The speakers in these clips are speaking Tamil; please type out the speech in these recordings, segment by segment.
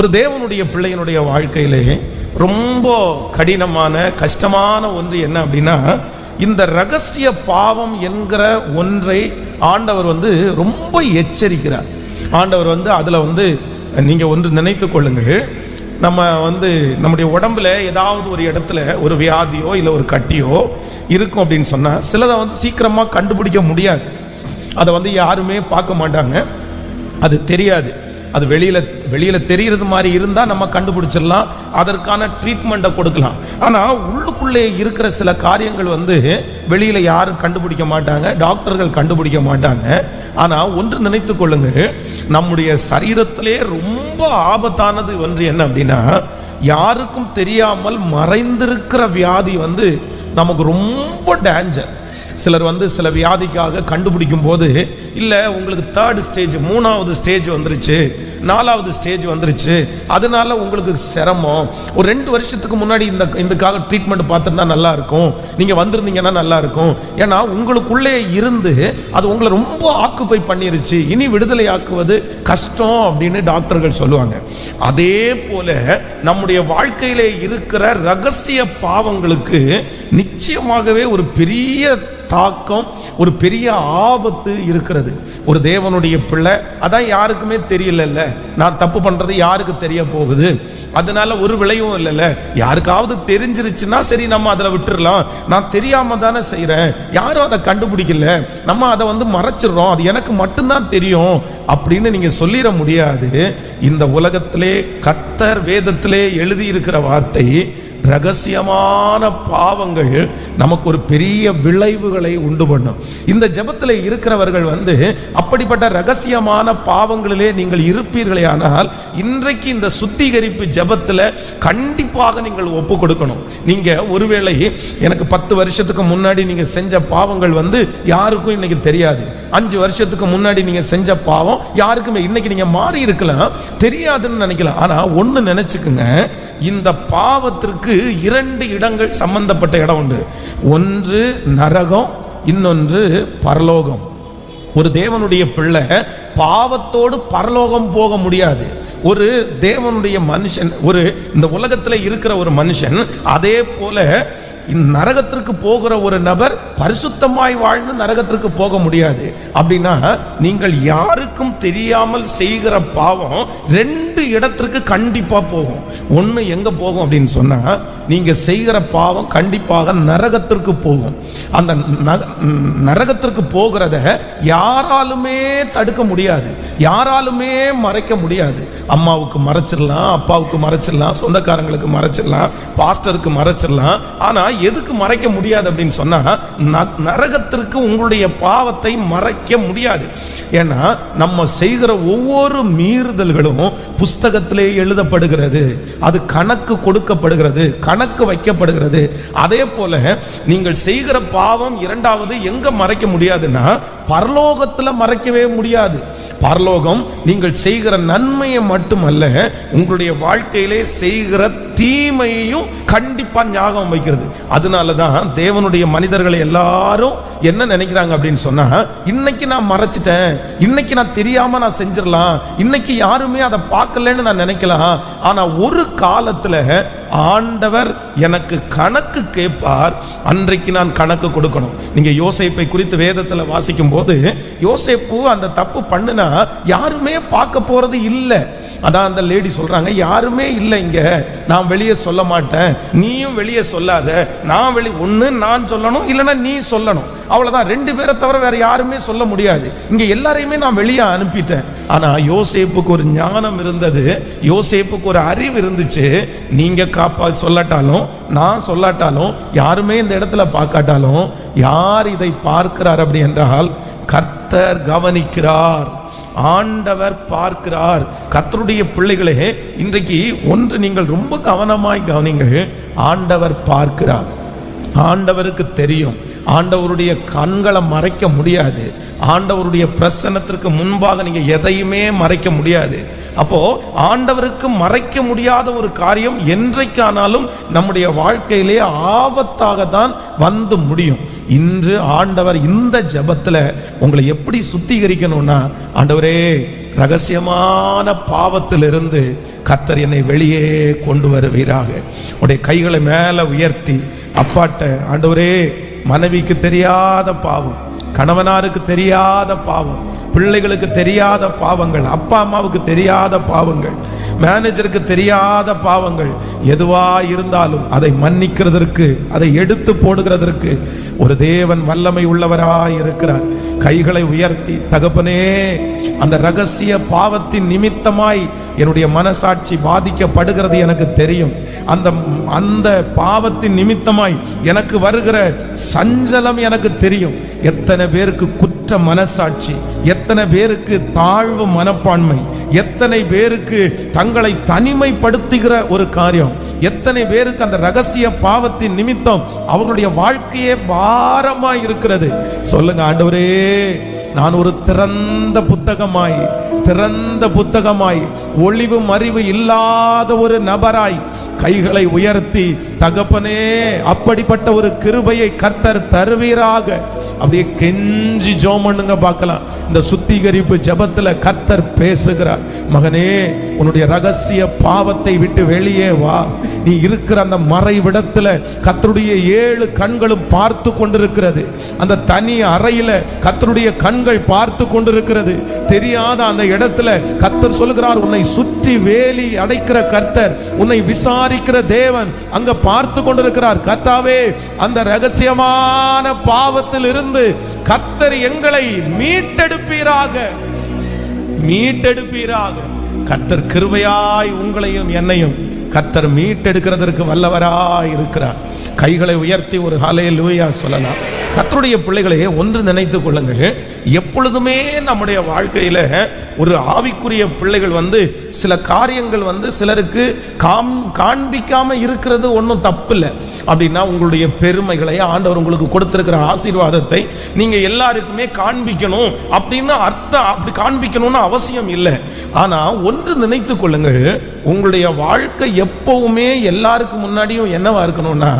ஒரு தேவனுடைய பிள்ளையினுடைய வாழ்க்கையிலே ரொம்ப கடினமான கஷ்டமான ஒன்று என்ன அப்படின்னா, இந்த ரகசிய பாவம் என்கிற ஒன்றை ஆண்டவர் ரொம்ப எச்சரிக்கிறார். ஆண்டவர் அதில் நீங்கள் ஒன்று நினைத்து கொள்ளுங்கள். நம்ம நம்முடைய உடம்புல ஏதாவது ஒரு இடத்துல ஒரு வியாதியோ இல்லை ஒரு கட்டியோ இருக்கும் அப்படின்னு சொன்னால் சிலதை சீக்கிரமாக கண்டுபிடிக்க முடியாது. அதை யாருமே பார்க்க மாட்டாங்க, அது தெரியாது. அது வெளியில் தெரிகிறது மாதிரி இருந்தால் நம்ம கண்டுபிடிச்சிடலாம், அதற்கான ட்ரீட்மெண்ட்டை கொடுக்கலாம். ஆனால் உள்ளுக்குள்ளே இருக்கிற சில காரியங்கள் வெளியில் யாரும் கண்டுபிடிக்க மாட்டாங்க, டாக்டர்கள் கண்டுபிடிக்க மாட்டாங்க. ஆனால் ஒன்று நினைத்து கொள்ளுங்கள், நம்முடைய சரீரத்திலே ரொம்ப ஆபத்தானது ஒன்று என்ன அப்படின்னா, யாருக்கும் தெரியாமல் மறைந்திருக்கிற வியாதி நமக்கு ரொம்ப டேஞ்சர். சிலர் சில வியாதிக்காக கண்டுபிடிக்கும் போது இல்லை உங்களுக்கு 3rd ஸ்டேஜ் 3வது ஸ்டேஜ் வந்துருச்சு, 4வது ஸ்டேஜ் வந்துருச்சு, அதனால உங்களுக்கு சிரமம், ஒரு 2 வருஷத்துக்கு முன்னாடி இதுக்காக ட்ரீட்மெண்ட் பார்த்துருந்தா நல்லா இருக்கும், நீங்கள் வந்திருந்தீங்கன்னா நல்லா இருக்கும், ஏன்னா உங்களுக்குள்ளே இருந்து அது உங்களை ரொம்ப ஆக்குப்பை பண்ணிருச்சு, இனி விடுதலை ஆக்குவது கஷ்டம் அப்படின்னு டாக்டர்கள் சொல்லுவாங்க. அதே போல நம்முடைய வாழ்க்கையிலே இருக்கிற ரகசிய பாவங்களுக்கு நிச்சயமாகவே ஒரு பெரிய தாக்கம், ஒரு பெரிய ஆபத்து இருக்கிறது. ஒரு தேவனுடைய பிள்ளை அதான் யாருக்குமே தெரியல, நான் தப்பு பண்றது யாருக்கு தெரிய போகுது, அதனால ஒரு விளைவும் இல்லைல்ல. யாருக்காவது தெரிஞ்சிருச்சுன்னா சரி நம்ம அதில் விட்டுறலாம், நான் தெரியாம தானே செய்யறேன், யாரும் அதை கண்டுபிடிக்கல, நம்ம அதை மறைச்சிடுறோம், அது எனக்கு மட்டும்தான் தெரியும் அப்படின்னு நீங்க சொல்லிட முடியாது. இந்த உலகத்திலே கர்த்தர் வேதத்திலே எழுதி இருக்கிற வார்த்தை, ரகசியமான பாவங்கள் நமக்கு ஒரு பெரிய விளைவுகளை உண்டு பண்ணும். இந்த ஜெபத்தில் இருக்கிறவர்கள் அப்படிப்பட்ட ரகசியமான பாவங்களிலே நீங்கள் இருப்பீர்களே ஆனால் இன்றைக்கு இந்த சுத்திகரிப்பு ஜெபத்தில் கண்டிப்பாக நீங்கள் ஒப்பு கொடுக்கணும். நீங்க ஒருவேளை எனக்கு 10 வருஷத்துக்கு முன்னாடி நீங்க செஞ்ச பாவங்கள் யாருக்கும் இன்னைக்கு தெரியாது, 5 வருஷத்துக்கு முன்னாடி நீங்க செஞ்ச பாவம் யாருக்குமே இன்னைக்கு நீங்க மாறி இருக்கலாம், தெரியாதுன்னு நினைக்கலாம். ஆனா ஒன்னு நினைச்சுக்குங்க, இந்த பாவத்திற்கு 2 இடங்கள் சம்பந்தப்பட்ட இடம் உண்டு. ஒன்று நரகம், இன்னொன்று பரலோகம். ஒரு தேவனுடைய பிள்ளை பாவத்தோடு பரலோகம் போக முடியாது. ஒரு தேவனுடைய மனுஷன், இந்த உலகத்தில் இருக்கிற ஒரு மனுஷன் அதே போல நரகத்திற்கு போகிற ஒரு நபர் பரிசுத்தமாய் வாழ்ந்து நரகத்திற்கு போக முடியாது. அப்படின்னா நீங்கள் யாருக்கும் தெரியாமல் செய்கிற பாவம் 2 இடத்திற்கு கண்டிப்பா போகும். ஒன்று எங்க போகும் அப்படின்னு சொன்னா, நீங்க செய்கிற பாவம் கண்டிப்பாக நரகத்திற்கு போகும். அந்த நரகத்திற்கு போகிறத யாராலுமே தடுக்க முடியாது, யாராலுமே மறைக்க முடியாது. அம்மாவுக்கு மறைச்சிடலாம், அப்பாவுக்கு மறைச்சிடலாம், சொந்தக்காரங்களுக்கு மறைச்சிடலாம், பாஸ்டருக்கு மறைச்சிடலாம். ஆனா எதுக்கு மறைக்க முடியாது அப்படின்னு சொன்னா, நரகத்திற்கு உங்களுடைய பாவத்தை மறைக்க முடியாது. ஏன்னா நம்ம செய்கிற ஒவ்வொரு மீறுதல்களும் புஸ்தகத்திலே எழுதப்படுகிறது, அது கணக்கு கொடுக்கப்படுகிறது, கணக்கு வைக்கப்படுகிறது. அதே போல நீங்கள் செய்கிற பாவம் 2வது எங்க மறைக்க முடியாதுன்னா, பரலோகத்தில் மறைக்கவே முடியாது. பரலோகம் நீங்கள் செய்கிற நன்மையை மட்டுமல்ல, உங்களுடைய வாழ்க்கையிலே செய்கிற தீமையையும் கண்டிப்பா ஞாபகம் வைக்கிறது. அதனாலதான் தேவனுடைய மனிதர்களை எல்லாரும் என்ன நினைக்கிறாங்க அப்படின்னு சொன்னா, இன்னைக்கு நான் மறைச்சிட்டேன், இன்னைக்கு நான் தெரியாம நான் செஞ்சிடலாம், இன்னைக்கு யாருமே அதை பார்க்கலன்னு நான் நினைக்கலாம். ஆனா ஒரு காலத்துல ஆண்டவர் எனக்கு கணக்கு கேட்பார், அன்றைக்கு நான் கணக்கு கொடுக்கணும். நீங்க யோசேப்பை குறித்து வேதத்துல வாசிக்கும் போது, யோசேப்பு அந்த தப்பு பண்ணுனா யாருமே பார்க்க போறது இல்லை. அதான் அந்த லேடி சொல்றாங்க, யாருமே இல்லை இங்க, நான் வெளியே சொல்ல மாட்டேன், நீயும் வெளியே சொல்லாத, ஒண்ணு நான் சொல்லணும், இல்லைன்னா நீ சொல்லணும், அவ்வளவுதான். 2 பேரை தவிர வேற யாருமே சொல்ல முடியாது. இங்க எல்லாரையுமே நான் வெளியே அனுப்பிட்டேன். ஆனா யோசேப்புக்கு ஒரு ஞானம் இருந்தது, யோசேப்புக்கு ஒரு அறிவு இருந்துச்சு. நீங்க சொல்லட்டாலும், நான் சொல்லாட்டாலும், யாருமே இந்த இடத்துல பார்க்காட்டாலும், யார் இதை பார்க்கிறார் அப்படி என்றால் கர்த்தர் கவனிக்கிறார், ஆண்டவர் பார்க்கிறார். கர்த்தருடைய பிள்ளைகளே, இன்றைக்கு ஒன்று நீங்கள் ரொம்ப கவனமாய் கவனிங்கள். ஆண்டவர் பார்க்கிறார், ஆண்டவருக்கு தெரியும், ஆண்டவருடைய கண்களை மறைக்க முடியாது, ஆண்டவருடைய பிரசன்னத்திற்கு முன்பாக நீங்க எதையுமே மறைக்க முடியாது. அப்போ ஆண்டவருக்கு மறைக்க முடியாத ஒரு காரியம் என்றைக்கானாலும் நம்முடைய வாழ்க்கையிலே ஆபத்தாக தான் வந்து முடியும். இன்று ஆண்டவர் இந்த ஜெபத்தில் உங்களை எப்படி சுத்திகரிக்கணும்னா, ஆண்டவரே ரகசியமான பாவத்திலிருந்து கர்த்தர் என்னை வெளியே கொண்டு வருவீராக. உடைய கைகளை மேலே உயர்த்தி அப்பாட்ட, ஆண்டவரே, மனைவிக்கு தெரியாத பாவம், கணவனாருக்கு தெரியாத பாவம், பிள்ளைகளுக்கு தெரியாத பாவங்கள், அப்பா அம்மாவுக்கு தெரியாத பாவங்கள், மேனேஜருக்கு தெரியாத பாவங்கள் எதுவா இருந்தாலும் அதை மன்னிக்கிறதற்கு, அதை எடுத்து போடுகிறதற்கு ஒரு தேவன் வல்லமை உள்ளவராய் இருக்கிறார். கைகளை உயர்த்தி, தகப்பனே, அந்த ரகசிய பாவத்தின் நிமித்தமாய் என்னுடைய மனசாட்சி பாதிக்கப்படுகிறது எனக்கு தெரியும். அந்த பாவத்தின் நிமித்தமாய் எனக்கு வருகிற சஞ்சலம் எனக்கு தெரியும். எத்தனை பேருக்கு குற்ற மனசாட்சி, எத்தனை பேருக்கு தாழ்வு மனப்பான்மை, எத்தனை பேருக்கு தங்களை தனிமைப்படுத்துகிற ஒரு காரியம், எத்தனை பேருக்கு அந்த ரகசிய பாவத்தின் நிமித்தம் அவர்களுடைய வாழ்க்கையே பாரமாய் இருக்கிறது. சொல்லுங்க, ஆண்டவரே, நான் ஒரு திறந்த புத்தகமாய் ஒளிவு மறிவு இல்லாத ஒரு நபராய் கைகளை உயர்த்தி, தகப்பனே, அப்படிப்பட்ட ஒரு கிருபையை கர்த்தர் தருவீராக. அப்படியே கெஞ்சி ஜெபம் பண்ணுங்க பார்க்கலாம். இந்த சுத்திகரிப்பு ஜெபத்துல கர்த்தர் பேசுகிறார். மகனே, உன்னுடைய ரகசிய பாவத்தை விட்டு வெளியே வா. நீ இருக்கிற அந்த மறைவிடத்துல கர்த்தருடைய 7 கண்களும் பார்த்து கொண்டிருக்கிறது. அந்த தனி அறையில கர்த்தருடைய கண்கள் பார்த்து கொண்டிருக்கிறது. தெரியாத அந்த இடத்துல கர்த்தர் சொல்கிறார், உன்னை சுற்றி வேலி அடைக்கிற கர்த்தர், உன்னை விசாரிக்கிற தேவன் அங்க பார்த்து கொண்டிருக்கிறார். கர்த்தாவே, அந்த ரகசியமான பாவத்தில் இருந்து கர்த்தர் எங்களை மீட்டெடுப்பீராக. கர்த்தர் கிருபையாய் உங்களையும் என்னையும் கர்த்தர் மீட்டெடுக்கிறதற்கு வல்லவராய் இருக்கிறார். கைகளை உயர்த்தி ஒரு ஹல்லேலூயா சொல்லலாம். கர்த்தருடைய பிள்ளைகளே, ஒன்று நினைத்துக் கொள்ளுங்கள், எப்பொழுதுமே நம்முடைய வாழ்க்கையில ஒரு ஆவிக்குரிய பிள்ளைகள் சில காரியங்கள் சிலருக்கு காண்பிக்காம இருக்கிறது ஒன்றும் தப்பு இல்லை. அப்படின்னா உங்களுடைய பெருமைகளை, ஆண்டவர் உங்களுக்கு கொடுத்திருக்கிற ஆசீர்வாதத்தை நீங்க எல்லாருக்குமே காண்பிக்கணும் அப்படின்னு அர்த்தம், அப்படி காண்பிக்கணும்னு அவசியம் இல்லை. ஆனா ஒன்று நினைத்துக் கொள்ளுங்கள், உங்களுடைய வாழ்க்கை எப்பவுமே எல்லாருக்கு முன்னாடியும் என்னவா இருக்கணும்னா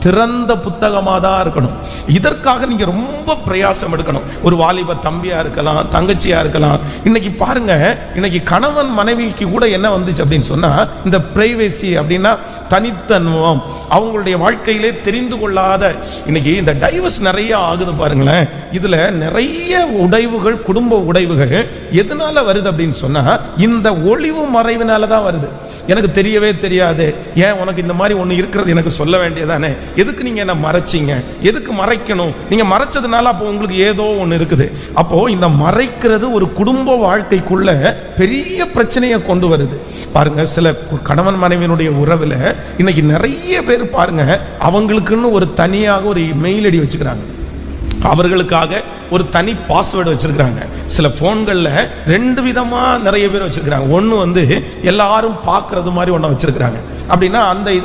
திறந்த புத்தகமாக தான் இருக்கணும். இதற்காக நீங்க ரொம்ப பிரயாசம் எடுக்கணும். ஒரு வாலிப தம்பியா இருக்கலாம், தங்கச்சியா இருக்கலாம். இன்னைக்கு பாருங்க, இன்னைக்கு கணவன் மனைவிக்கு கூட என்ன வந்துச்சு அப்படின்னு சொன்னா, இந்த பிரைவேசி அப்படின்னா தனித்தன்மம், அவங்களுடைய வாழ்க்கையிலே தெரிந்து கொள்ளாத, இன்னைக்கு இந்த டைவர்ஸ் நிறைய ஆகுது பாருங்களேன். இதுல நிறைய உடைவுகள், குடும்ப உடைவுகள் எதனால வருது அப்படின்னு சொன்னா, இந்த ஒளிவு மறைவினால தான் வருது. எனக்கு தெரியவே தெரியாது, ஏன் உனக்கு இந்த மாதிரி ஒன்று இருக்கிறது எனக்கு சொல்ல வேண்டியதானே, எதுக்கு நீங்க என்ன மறைச்சிங்க, எதுக்கு மறைக்கணும், நீங்க மறைச்சதுனால அப்போ உங்களுக்கு ஏதோ ஒன்று இருக்குது. அப்போ இந்த மறைக்கிறது ஒரு குடும்ப வாழ்க்கைக்குள்ள பெரிய பிரச்சனையை கொண்டு வருது பாருங்க. சில கணவன் மனைவியினுடைய உறவுல இன்னைக்கு நிறைய பேர் பாருங்க, அவங்களுக்குன்னு ஒரு தனியாக ஒரு மெயில் ஐடி வச்சுக்கிறாங்க, அவர்களுக்காக ஒரு தனி பாஸ்வேர்டு வச்சிருக்கிறாங்க. சில போன்கள்ல 2 விதமா நிறைய பேர் வச்சிருக்கிறாங்க. ஒன்று எல்லாரும் பார்க்கறது மாதிரி ஒன்று வச்சிருக்கிறாங்க. அப்படின்னா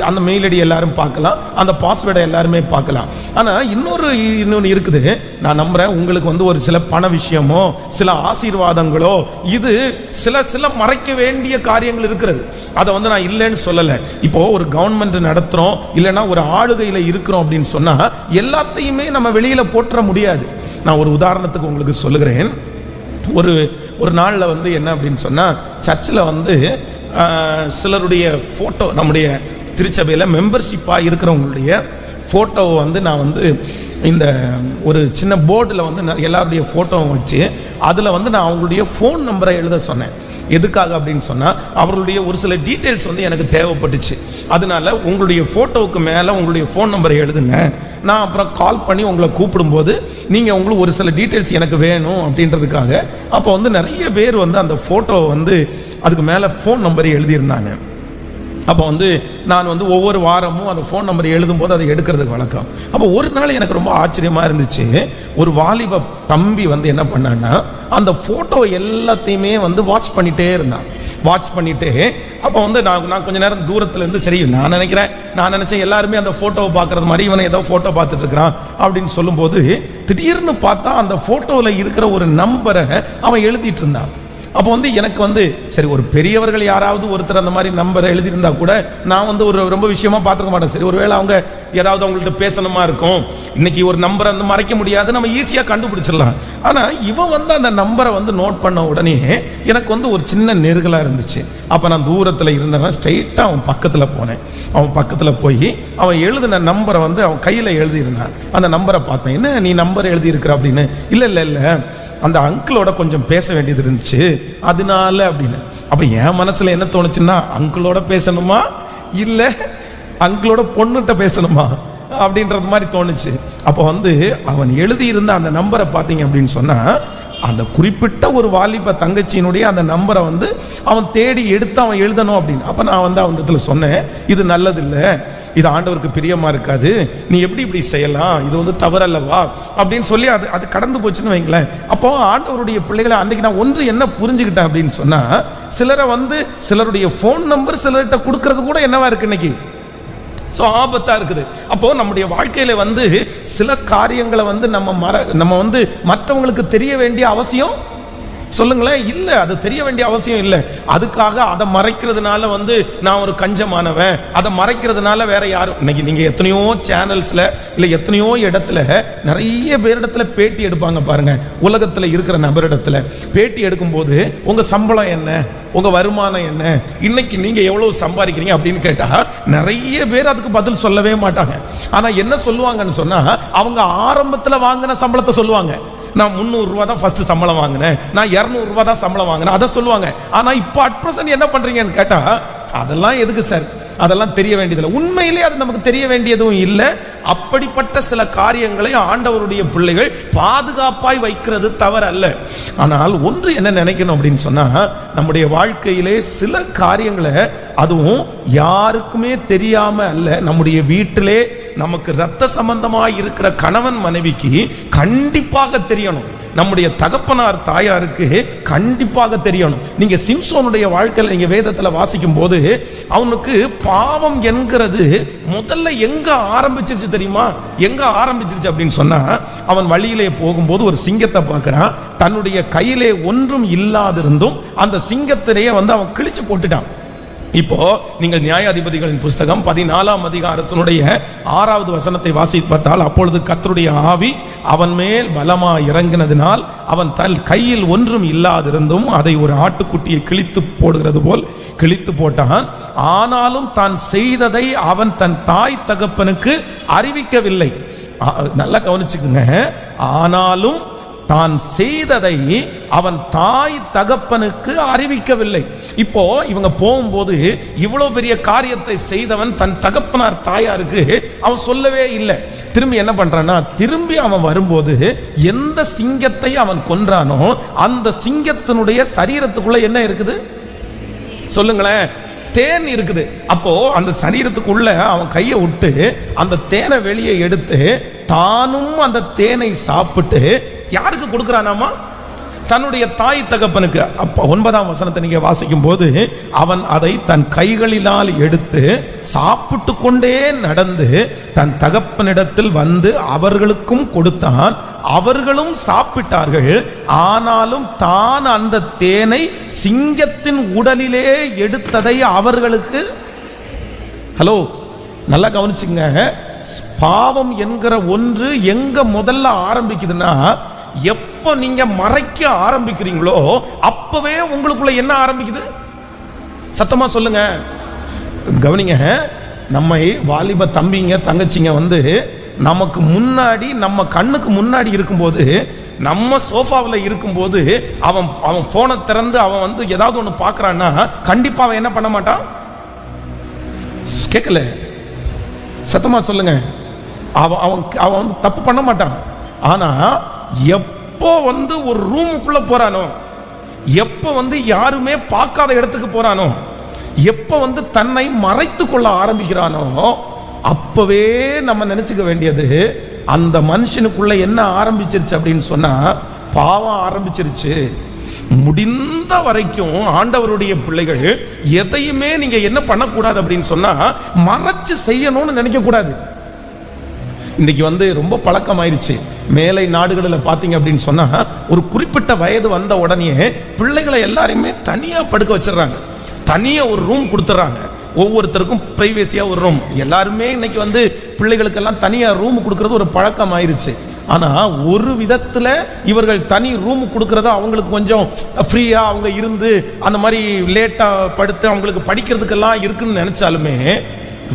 அந்த மெயில் ஐடி எல்லாரும் பார்க்கலாம், அந்த பாஸ்வேர்டை எல்லாருமே பார்க்கலாம். ஆனால் இன்னொன்று இருக்குது. நான் நம்புறேன் உங்களுக்கு ஒரு சில பண விஷயமோ சில ஆசீர்வாதங்களோ இது சில மறைக்க வேண்டிய காரியங்கள் இருக்கிறது. அதை நான் இல்லைன்னு சொல்லலை. இப்போ ஒரு கவர்மெண்ட் நடத்துகிறோம், இல்லைன்னா ஒரு ஆளுகையில் இருக்கிறோம் அப்படின்னு சொன்னால் எல்லாத்தையுமே நம்ம வெளியில் போட்டுற முடியாது. நான் ஒரு உதாரணத்துக்கு உங்களுக்கு சொல்லுகிறேன். ஒரு நாளில் என்ன அப்படின்னு சொன்னால், சர்ச்சில் சிலருடைய ஃபோட்டோ, நம்முடைய திருச்சபையில் மெம்பர்ஷிப்பாக இருக்கிறவங்களுடைய ஃபோட்டோவை நான் இந்த ஒரு சின்ன போர்டில் எல்லாருடைய ஃபோட்டோவும் வச்சு அதில் நான் அவங்களுடைய ஃபோன் நம்பரை எழுத சொன்னேன். எதுக்காக அப்படின்னு சொன்னால், அவர்களுடைய ஒரு சில டீட்டெயில்ஸ் எனக்கு தேவைப்பட்டுச்சு. அதனால உங்களுடைய ஃபோட்டோவுக்கு மேலே உங்களுடைய ஃபோன் நம்பரை எழுதுங்க, நான் அப்புறம் கால் பண்ணி உங்களை கூப்பிடும்போது நீங்கள் உங்களுக்கு ஒரு சில டீட்டெயில்ஸ் எனக்கு வேணும் அப்படின்றதுக்காக. அப்போ நிறைய பேர் அந்த ஃபோட்டோவை அதுக்கு மேலே ஃபோன் நம்பரை எழுதியிருந்தாங்க. அப்போ நான் ஒவ்வொரு வாரமும் அந்த ஃபோன் நம்பரை எழுதும்போது அதை எடுக்கிறதுக்கு வழக்கம். அப்போ ஒரு நாள் எனக்கு ரொம்ப ஆச்சரியமாக இருந்துச்சு. ஒரு வாலிப தம்பி என்ன பண்ணான்னா, அந்த ஃபோட்டோ எல்லாத்தையுமே வாட்ச் பண்ணிகிட்டே இருந்தான். வாட்ச் பண்ணிட்டு அப்போ நான் கொஞ்ச நேரம் தூரத்துலேருந்து, சரி நான் நினச்சேன் எல்லாருமே அந்த ஃபோட்டோவை பார்க்குறது மாதிரி இவனை ஏதோ ஃபோட்டோ பார்த்துட்டு இருக்கிறான் அப்படின்னு சொல்லும்போது, திடீர்னு பார்த்தா அந்த ஃபோட்டோவில் இருக்கிற ஒரு நம்பரை அவன் எழுதிட்டு இருந்தான். அப்போ வந்து எனக்கு வந்து சரி, ஒரு பெரியவர்கள் யாராவது ஒருத்தர் அந்த மாதிரி நம்பர் எழுதியிருந்தா கூட நான் வந்து ஒரு ரொம்ப விஷயமா பார்த்துக்க மாட்டேன். சரி, ஒருவேளை அவங்க ஏதாவது அவங்கள்ட்ட பேசணுமா இருக்கும், இன்னைக்கு ஒரு நம்பரை வந்து மறைக்க முடியாது, நம்ம ஈஸியாக கண்டுபிடிச்சிடலாம். ஆனால் இவன் வந்து அந்த நம்பரை வந்து நோட் பண்ண உடனே எனக்கு வந்து ஒரு சின்ன நெருகலாக இருந்துச்சு. அப்போ நான் தூரத்தில் இருந்தவன் ஸ்ட்ரைட்டாக அவன் பக்கத்தில் போனேன். அவன் பக்கத்தில் போய் அவன் எழுதின நம்பரை வந்து அவன் கையில் எழுதியிருந்தான். அந்த நம்பரை பார்த்தேன். என்ன நீ நம்பர் எழுதியிருக்கிற அப்படின்னு. இல்லை இல்லை இல்லை, அந்த அங்கிளோட கொஞ்சம் பேச வேண்டியது இருந்துச்சு அதனால அப்படின்னு. அப்போ என் மனசில் என்ன தோணுச்சுன்னா, அங்கிளோட பேசணுமா இல்லை அங்கிளோட பொண்ணுகிட்ட பேசணுமா அப்படின்றது மாதிரி தோணுச்சு. அப்போ வந்து அவன் எழுதியிருந்த அந்த நம்பரை பார்த்தீங்க அப்படின்னு சொன்னால், அந்த குறிப்பிட்ட ஒரு வாலிப தங்கச்சியினுடைய அந்த நம்பரை வந்து அவன் தேடி எடுத்து அவன் எழுதணும் அப்படின்னு. அப்போ நான் வந்து அவனிடத்துல சொன்னேன், இது நல்லதில்லை, இது ஆண்டவருக்கு பிரியமா இருக்காது, நீ எப்படி இப்படி செய்யலாம், இது வந்து தவறல்லவா அப்படின்னு சொல்லி அது கடந்து போச்சுன்னு வைங்களேன். அப்போ ஆண்டவருடைய பிள்ளைகளை அன்றைக்கு நான் ஒன்று என்ன புரிஞ்சுக்கிட்டேன் அப்படின்னு சொன்னா, சிலரை வந்து சிலருடைய ஃபோன் நம்பர் சிலர்கிட்ட கொடுக்கறது கூட என்னவா இருக்கு இன்னைக்கு, ஸோ ஆபத்தாக இருக்குது. அப்போது நம்முடைய வாழ்க்கையில் வந்து சில காரியங்களை வந்து நம்ம வந்து மற்றவங்களுக்கு தெரிய வேண்டிய அவசியம் சொல்லுங்களேன் இல்லை, அது தெரிய வேண்டிய அவசியம் இல்லை. அதுக்காக அதை மறைக்கிறதுனால வந்து நான் ஒரு கஞ்சமானவன், அதை மறைக்கிறதுனால வேற யாரும். இன்னைக்கு நீங்கள் எத்தனையோ சேனல்ஸில் இல்லை எத்தனையோ இடத்துல நிறைய பேரிடத்துல பேட்டி எடுப்பாங்க பாருங்க. உலகத்தில் இருக்கிற நபரிடத்துல பேட்டி எடுக்கும்போது உங்கள் சம்பளம் என்ன, உங்கள் வருமானம் என்ன, இன்னைக்கு நீங்கள் எவ்வளோ சம்பாதிக்கிறீங்க அப்படின்னு கேட்டால் நிறைய பேர் அதுக்கு பதில் சொல்லவே மாட்டாங்க. ஆனால் என்ன சொல்லுவாங்கன்னு சொன்னால், அவங்க ஆரம்பத்தில் வாங்கின சம்பளத்தை சொல்லுவாங்க. நான் 300 ரூபா தான் ஃபர்ஸ்ட் சம்பளம் வாங்கினேன், நான் 200 ரூபா தான் சம்பளம் வாங்கினேன், அதை சொல்லுவாங்க. ஆனால் இப்போ அட் ப்ரெசன்ட் என்ன பண்ணுறீங்கன்னு கேட்டால், அதெல்லாம் எதுக்கு சார், அதெல்லாம் தெரிய வேண்டியதில்லை. உண்மையிலே அது நமக்கு தெரிய வேண்டியதும் இல்லை. அப்படிப்பட்ட சில காரியங்களை ஆண்டவருடைய பிள்ளைகள் பாதுகாப்பாய் வைக்கிறது தவறு அல்ல. ஆனால் ஒன்று என்ன நினைக்கணும் அப்படின்னு சொன்னா, நம்முடைய வாழ்க்கையிலே சில காரியங்களை அதுவும் யாருக்குமே தெரியாம அல்ல, நம்முடைய வீட்டிலே நமக்கு இரத்த சம்பந்தமாய் இருக்கிற கணவன் மனைவிக்கு கண்டிப்பாக தெரியணும். நம்முடைய தகப்பனார் தாயாருக்கு கண்டிப்பாக தெரியணும். நீங்க சிம்சோனுடைய வாழ்க்கையில் நீங்க வேதத்தில் வாசிக்கும் போது அவனுக்கு பாவம் என்கிறது முதல்ல எங்க ஆரம்பிச்சிருச்சு தெரியுமா? எங்க ஆரம்பிச்சிருச்சு அப்படின்னு சொன்னா, அவன் வழியிலே போகும்போது ஒரு சிங்கத்தை பார்க்கிறான். தன்னுடைய கையிலே ஒன்றும் இல்லாதிருந்தும் அந்த சிங்கத்திலேயே வந்து அவன் கிழிச்சு போட்டுட்டான். இப்போ நீங்கள் நியாயாதிபதிகளின் புஸ்தகம் 14ஆம் அதிகாரத்தினுடைய 6வது வசனத்தை வாசித்தால், அப்பொழுது கர்த்தருடைய ஆவி அவன் மேல் பலமா இறங்கினதினால் அவன் தன் கையில் ஒன்றும் இல்லாதிருந்தும் அதை ஒரு ஆட்டுக்குட்டியை கிழித்து போடுகிறது போல் கிழித்து போட்டான். ஆனாலும் தான் செய்ததை அவன் தன் தாய் தகப்பனுக்கு அறிவிக்கவில்லை. நல்லா கவனிச்சுக்குங்க. ஆனாலும் தான் செய்ததை அவன் தாய் தகப்பனுக்கு அறிவிக்கவில்லை. இப்போ இவங்க போகும்போது இவ்வளவு பெரிய காரியத்தை செய்தவன் தன் தகப்பனார் தாயாருக்கு அவன் சொல்லவே இல்லை. திரும்பி என்ன பண்றான்னா, திரும்பி அவன் வரும்போது எந்த சிங்கத்தை அவன் கொன்றானோ அந்த சிங்கத்தினுடைய சரீரத்துக்குள்ள என்ன இருக்குது சொல்லுங்களேன்? தேன் இருக்குது. அப்போ அந்த சரீரத்துக்குள்ள அவன் கையை விட்டு அந்த தேனை வெளியே எடுத்து தானும் அந்த தேனை சாப்பிட்டு யாருக்கு கொடுக்கிறானாமா? தன்னுடைய தாய் தகப்பனுக்கு. அப்ப 9ஆம் வசனத்தை நீங்க வாசிக்கும் போது, அவன் அதை தன் கைகளினால் எடுத்து சாப்பிட்டு கொண்டே நடந்து தன் தகப்பனிடத்தில் வந்து அவர்களுக்கும் கொடுத்தான். அவர்களும் சாப்பிட்டார்கள். ஆனாலும் தான் அந்த தேனை சிங்கத்தின் உடலிலே எடுத்ததை அவர்களுக்கு. ஹலோ, நல்லா கவனிச்சுங்க. பாவம் என்கிற ஒன்று எங்க முதல்ல ஆரம்பிக்குதுன்னா, எப்போ நீங்க மறைக்க ஆரம்பிக்கிறீங்களோ அப்பவே உங்களுக்குள்ள என்ன ஆரம்பிக்குது? சத்தமா சொல்லுங்க, கவனிங்க. நம்ம வாலிப தம்பிங்க தங்கச்சிங்க வந்து நமக்கு முன்னாடி, நம்ம கண்ணுக்கு முன்னாடி இருக்கும்போது, நம்ம சோஃபாவில் இருக்கும்போது அவன் போனை திறந்து அவன் வந்து ஏதாவது ஒன்று பார்க்குறான்னா கண்டிப்பாக அவன் என்ன பண்ண மாட்டான்? கேட்கல, சத்தமா சொல்லுங்க. அவன் வந்து தப்பு பண்ண மாட்டான். ஆனா எப்போ வந்து ஒரு ரூமுக்குள்ள போறானோ, எப்போ வந்து யாருமே பார்க்காத இடத்துக்கு போறானோ, எப்போ வந்து தன்னை மறைத்து கொள்ள ஆரம்பிக்கிறானோ, அப்பவே நம்ம நினைச்சுக்க வேண்டியது அந்த மனுஷனுக்குள்ள என்ன ஆரம்பிச்சிருச்சு அப்படின்னு சொன்னா, பாவம் ஆரம்பிச்சிருச்சு. முடிந்த வரைக்கும் ஆண்டவருடைய பிள்ளைகள் எதையுமே நீங்க என்ன பண்ணக்கூடாது அப்படின்னு சொன்னா, மறைச்சு செய்யணும்னு நினைக்க கூடாது. இன்னைக்கு வந்து ரொம்ப பழக்கமாயிருச்சு. மேலை நாடுகளில் பார்த்தீங்க அப்படின்னு சொன்னா ஒரு குறிப்பிட்ட வயது வந்த உடனே பிள்ளைகளை எல்லாரையுமே தனியா படுக்க வச்சிடறாங்க, தனியா ஒரு ரூம் கொடுத்துட்றாங்க, ஒவ்வொருத்தருக்கும் பிரைவேசியா ஒரு ரூம். எல்லாருமே இன்னைக்கு வந்து பிள்ளைகளுக்கெல்லாம் தனியா ரூம் கொடுக்கறது ஒரு பழக்கம் ஆயிருச்சு. ஆனா ஒரு விதத்துல இவர்கள் தனி ரூம் கொடுக்கறத அவங்களுக்கு கொஞ்சம் ஃப்ரீயா அவங்க இருந்து அந்த மாதிரி லேட்டா படுத்து அவங்களுக்கு படிக்கிறதுக்கெல்லாம் இருக்குன்னு நினைச்சாலுமே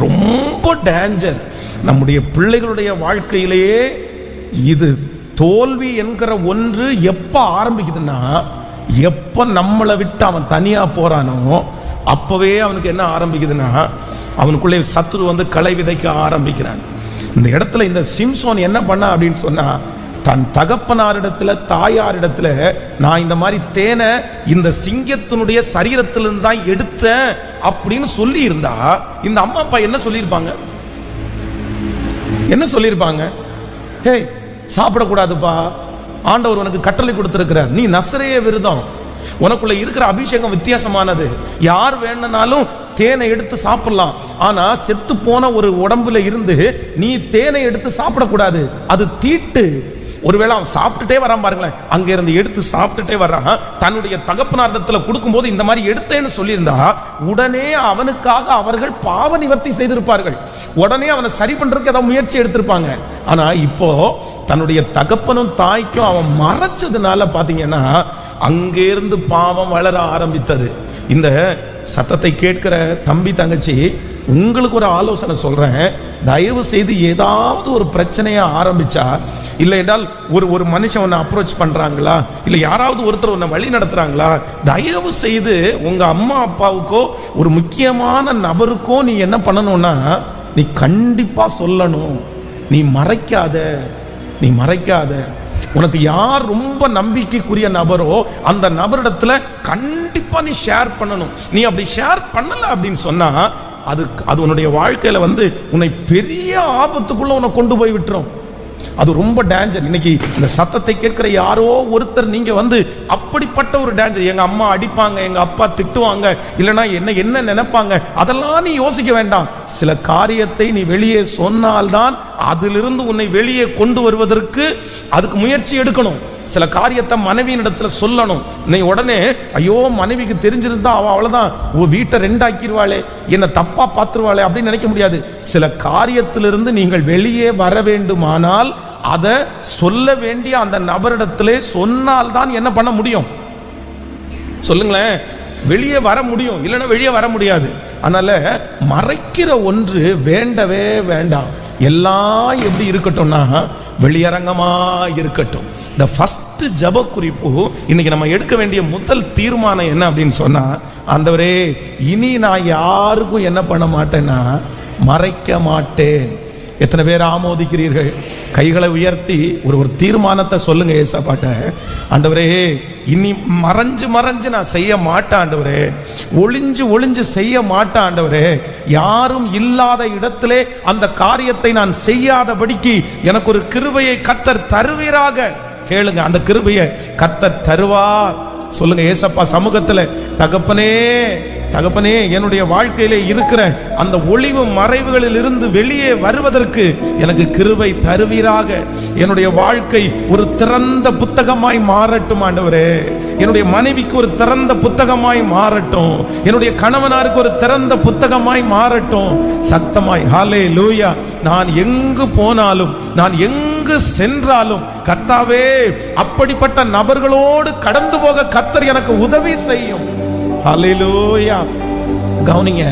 ரொம்ப டேஞ்சர். நம்முடைய பிள்ளைகளுடைய வாழ்க்கையிலேயே இது தோல்வி என்கிற ஒன்று எப்ப ஆரம்பிக்குதுன்னா, எப்ப நம்மளை விட்டு அவன் தனியா போறானோ அப்பவே அவனுக்கு என்ன ஆரம்பிக்குதுன்னா, அவனுக்குள்ளே சத்துரு வந்து களை விதைக்க ஆரம்பிக்கிறான். இந்த இடத்துல இந்த சிம்சோன் என்ன பண்ணா அப்படின்னு சொன்னா, தன் தகப்பனாரிடத்துல தாயாரிடத்துல நான் இந்த மாதிரி தேனை இந்த சிங்கத்தினுடைய சரீரத்திலிருந்து தான் எடுத்தேன் அப்படின்னு சொல்லி இருந்தா இந்த அம்மா அப்பா என்ன சொல்லியிருப்பாங்க? என்ன சொல்லியிருப்பாங்க? ஹே, சாப்பிடக்கூடாதுப்பா, ஆண்டவர் உனக்கு கட்டளை கொடுத்திருக்கிறார், நீ நசரேய விரதம், உனக்குள்ள இருக்கிற அபிஷேகம் வித்தியாசமானது, யார் வேணும்னாலும் தேனை எடுத்து சாப்பிடலாம், ஆனா செத்து போன ஒரு உடம்புல இருந்து நீ தேனை எடுத்து சாப்பிடக்கூடாது, அது தீட்டு. ஒருவேளை அவன் சாப்பிட்டுட்டே வரான் பாருங்களேன், அங்க இருந்து எடுத்து சாப்பிட்டுட்டே வர்றான். தன்னுடைய தகப்பனாரிடத்துல கொடுக்கும்போது இந்த மாதிரி எடுத்தேன்னு சொல்லியிருந்தா உடனே அவனுக்காக அவர்கள் பாவ நிவர்த்தி செய்திருப்பார்கள், உடனே அவனை சரி பண்றதுக்கு ஏதாவது முயற்சி எடுத்திருப்பாங்க. ஆனா இப்போ தன்னுடைய தகப்பனும் தாய்க்கும் அவன் மறைச்சதுனால பாத்தீங்கன்னா அங்கிருந்து பாவம் வளர ஆரம்பித்தது. இந்த சத்தத்தை கேட்கிற தம்பி தங்கச்சி, உங்களுக்கு ஒரு ஆலோசனை சொல்றேன். தயவு செய்து ஏதாவது ஒரு பிரச்சனையை ஆரம்பிச்சா, இல்லை என்றால் ஒரு மனுஷன் உன்னை அப்ரோச் பண்றாங்களா, இல்லை யாராவது ஒருத்தர் உன்னை வழி நடத்துறாங்களா, தயவு செய்து உங்க அம்மா அப்பாவுக்கோ ஒரு முக்கியமான நபருக்கோ நீ என்ன பண்ணணும்னா, நீ கண்டிப்பா சொல்லணும். நீ மறைக்காத, நீ மறைக்காத. உனக்கு யார் ரொம்ப நம்பிக்கைக்குரிய நபரோ அந்த நபரிடத்துல கண்டிப்பா நீ ஷேர் பண்ணணும். நீ அப்படி ஷேர் பண்ணல அப்படின்னு சொன்னா அது உன்னுடைய வாழ்க்கையில வந்து உன்னை பெரிய ஆபத்துக்குள்ள உன்னை கொண்டு போய் விட்டுரும். அது ரொம்ப டேஞ்சர். இன்னைக்கு இந்த சத்தத்தை கேட்கிற யாரோ ஒருத்தர் நீங்க வந்து அப்படிப்பட்ட ஒரு டேஞ்சர், எங்க அம்மா அடிப்பாங்க, எங்க அப்பா திட்டுவாங்க, இல்லைன்னா என்ன நினைப்பாங்க, அதெல்லாம் நீ யோசிக்க வேண்டாம். சில காரியத்தை நீ வெளியே சொன்னால்தான் அதிலிருந்து உன்னை வெளியே கொண்டு வருவதற்கு அதுக்கு முயற்சி எடுக்கணும். சில காரியத்தை மனைவியின் இடத்துல சொல்லணும். நீ உடனே ஐயோ மனைவிக்கு தெரிஞ்சிருந்தா அவ அவ்வளவுதான், வீட்டை ரெண்டாக்கிடுவாளே, என்னை தப்பா பார்த்துருவாளே அப்படின்னு நினைக்க முடியாது. சில காரியத்திலிருந்து நீங்கள் வெளியே வர வேண்டுமானால் அதை சொல்ல வேண்டிய அந்த நபரிடத்திலே சொன்னால்தான் என்ன பண்ண முடியும்? சொல்லுங்களேன், வெளியே வர முடியும், இல்லைன்னா வெளியே வர முடியாது. அதனால மறைக்கிற ஒன்று வேண்டவே வேண்டாம். எல்லாம் எப்படி இருக்கட்டும்னா வெளியரங்கமா இருக்கட்டும். இந்த ஃபர்ஸ்ட் ஜப குறிப்பு இன்னைக்கு நம்ம எடுக்க வேண்டிய முதல் தீர்மானம் என்ன அப்படின்னு சொன்னா, ஆண்டவரே இனி நான் யாருக்கும் என்ன பண்ண மாட்டேன்னா மறைக்க மாட்டேன். எத்தனை பேர் ஆமோதிக்கிறீர்கள்? கைகளை உயர்த்தி ஒரு தீர்மானத்தை சொல்லுங்க ஏசப்பாட்ட. ஆண்டவரே இனி மறைஞ்சு நான் செய்ய மாட்டேன் ஆண்டவரே, ஒளிஞ்சு செய்ய மாட்டேன் ஆண்டவரே, யாரும் இல்லாத இடத்திலே அந்த காரியத்தை நான் செய்யாதபடிக்கு எனக்கு ஒரு கிருபையை கர்த்தர் தருவீராக. கேளுங்க, அந்த கிருபையை கர்த்தர் தருவார். சொல்லுங்க ஏசப்பா சமூகத்துல, தகப்பனே என்னுடைய வாழ்க்கையிலே இருக்கிற அந்த ஒளிவு மறைவுகளில் இருந்து வெளியே வருவதற்கு எனக்கு கிருபை தருவீராக. என்னுடைய வாழ்க்கை ஒரு திறந்த புத்தகமாய் மாறட்டும் ஆண்டவரே, என்னுடைய மனைவிக்கு ஒரு திறந்த புத்தகமாய் மாறட்டும், என்னுடைய கணவனாருக்கு ஒரு திறந்த புத்தகமாய் மாறட்டும். சத்தமாய் ஹல்லேலூயா. நான் எங்கு போனாலும், நான் எங்கு சென்றாலும் கர்த்தாவே அப்படிப்பட்ட நபர்களோடு கடந்து போக கர்த்தர் எனக்கு உதவி செய்யும். ஹல்லேலூயா. கவனிங்க,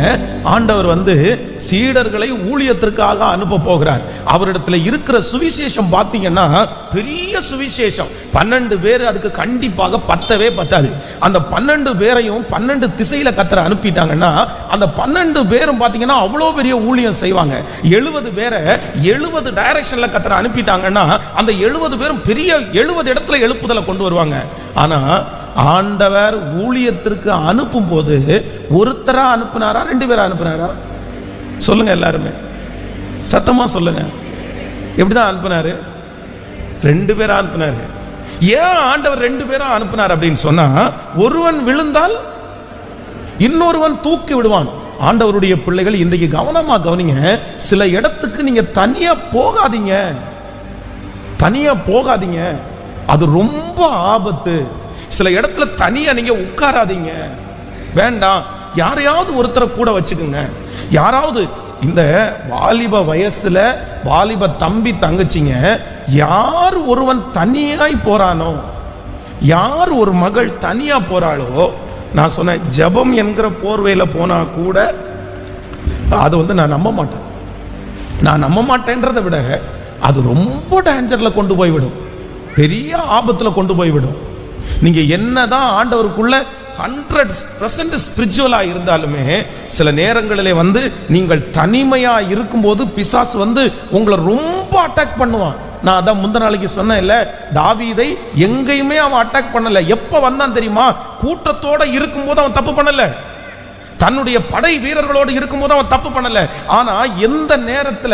ஆண்டவர் வந்து சீடர்களை ஊழியத்திற்காக அனுப்ப போகிறார். அவரிடத்துல இருக்கிற சுவிசேஷம் பார்த்தீங்கன்னா பெரிய சுவிசேஷம். 12 பேர் அதுக்கு கண்டிப்பாக பத்தவே பத்தாது. அந்த 12 பேரையும் 12 திசையில கர்த்தர் அனுப்பிட்டாங்கன்னா அந்த 12 பேரும் பார்த்தீங்கன்னா அவ்வளோ பெரிய ஊழியம் செய்வாங்க. 70 பேரை 70 டைரக்ஷன்ல கர்த்தர் அனுப்பிட்டாங்கன்னா அந்த 70 பேரும் பெரிய 70 இடத்துல எழுப்புதலை கொண்டு வருவாங்க. ஆனா ஆண்டவர் ஊழியத்திற்கு அனுப்பும் போது ஒருத்தரா அனுப்புனாரா, 2 பேரா அனுப்புனாரா? சொல்லுங்க எல்லாருமே, சத்தமா சொல்லுங்க. எப்படிதான் அனுப்புனாரு? 2 பேரா அனுப்புனாரு. ஏன் ஆண்டவர் 2 பேரா அனுப்புனார் அப்படின்னு சொன்னா, ஒருவன் விழுந்தால் இன்னொருவன் தூக்கி விடுவான். ஆண்டவருடைய பிள்ளைகள் இன்றைக்கு கவனமா கவனிங்க. சில இடத்துக்கு நீங்க தனியா போகாதீங்க, தனியா போகாதீங்க, அது ரொம்ப ஆபத்து. சில இடத்துல தனியா நீங்க உட்காராதீங்க, வேண்டாம். யாரையாவது ஒருத்தரை கூட வச்சுக்கோங்க. யாராவது இந்த வாலிப வயசுல வாலிப தம்பி தங்கச்சிங்க, யார் ஒருவன் தனியாய் போறானோ, யார் ஒரு மகள் தனியா போறாளோ, நான் சொன்னேன் ஜெபம் என்கிற போர்வையில போனா கூட அது நான் நம்ப மாட்டேன். நான் நம்ப மாட்டேன்றதை விட அது ரொம்ப டேஞ்சர்ல கொண்டு போய்விடும், பெரிய ஆபத்துல கொண்டு போய்விடும். நீங்க என்னதான் ஆண்டவருக்குள்ள 100% ஸ்பிரிச்சுவலா இருந்தாலுமே சில நேரங்களிலே நீங்கள் தனிமையா இருக்கும்போது பிசாசு உங்களை ரொம்ப அட்டாக் பண்ணுவான். நான் அதான் முந்த நாளைக்கு சொன்னேன் இல்ல, தாவீதை எங்கேயுமே அவன் அட்டாக் பண்ணல. எப்ப வந்தான் தெரியுமா? கூட்டத்தோட இருக்கும்போது அவன் தப்பு பண்ணல, தன்னுடைய படை வீரர்களோடு இருக்கும்போது அவன் தப்பு பண்ணல. ஆனா எந்த நேரத்துல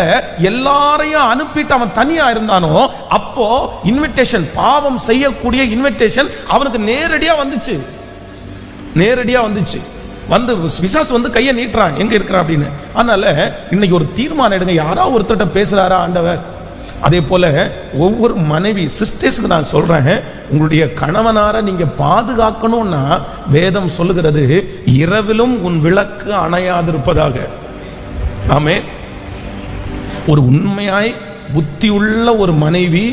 எல்லாரையும் அனுப்பிட்டு அவன் தனியா இருந்தானோ அப்போ இன்விடேஷன், பாவம் செய்யக்கூடிய இன்விடேஷன் அவனுக்கு நேரடியா வந்துச்சு, நேரடியா வந்துச்சு. பிசாசு கையை நீட்டுறான் எங்க இருக்கிறான் அப்படின்னு. அதனால இன்னைக்கு ஒரு தீர்மானம் எடுங்க. யாராவது ஒருத்தட்ட பேசுறாரா ஆண்டவர்? அதே போல ஒவ்வொரு மனைவி சிஸ்டர்ஸ்க்கு நான் சொல்றேன், உங்களுடைய கணவனார நீங்க பாதுகாக்கணும்னா வேதம் சொல்லுகிறது, இரவிலும் உன் விளக்கு அணையாதிருப்பதாக. ஆமென். ஒரு உண்மையாய் புத்தி உள்ள ஒரு மனைவி,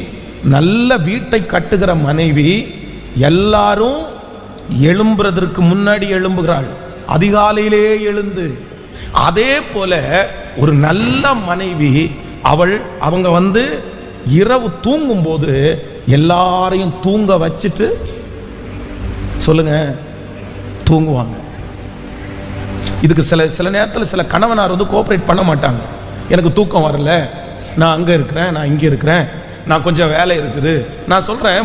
நல்ல வீட்டை கட்டுகிற மனைவி, எல்லாரும் எழும்புறதற்கு முன்னாடி எழும்புகிறாள், அதிகாலையிலே எழுந்து. அதே போல ஒரு நல்ல மனைவி அவங்க இரவு தூங்கும் போது எல்லாரையும் தூங்க வச்சுட்டு சொல்லுங்க தூங்குவாங்க. இதுக்கு சில நேரத்தில் சில கணவனார் கோஆபரேட் பண்ண மாட்டாங்க. எனக்கு தூக்கம் வரல, நான் அங்க இருக்கிறேன், நான் இங்க இருக்கிறேன், நான் கொஞ்சம் வேலை இருக்குது. நான் சொல்றேன்,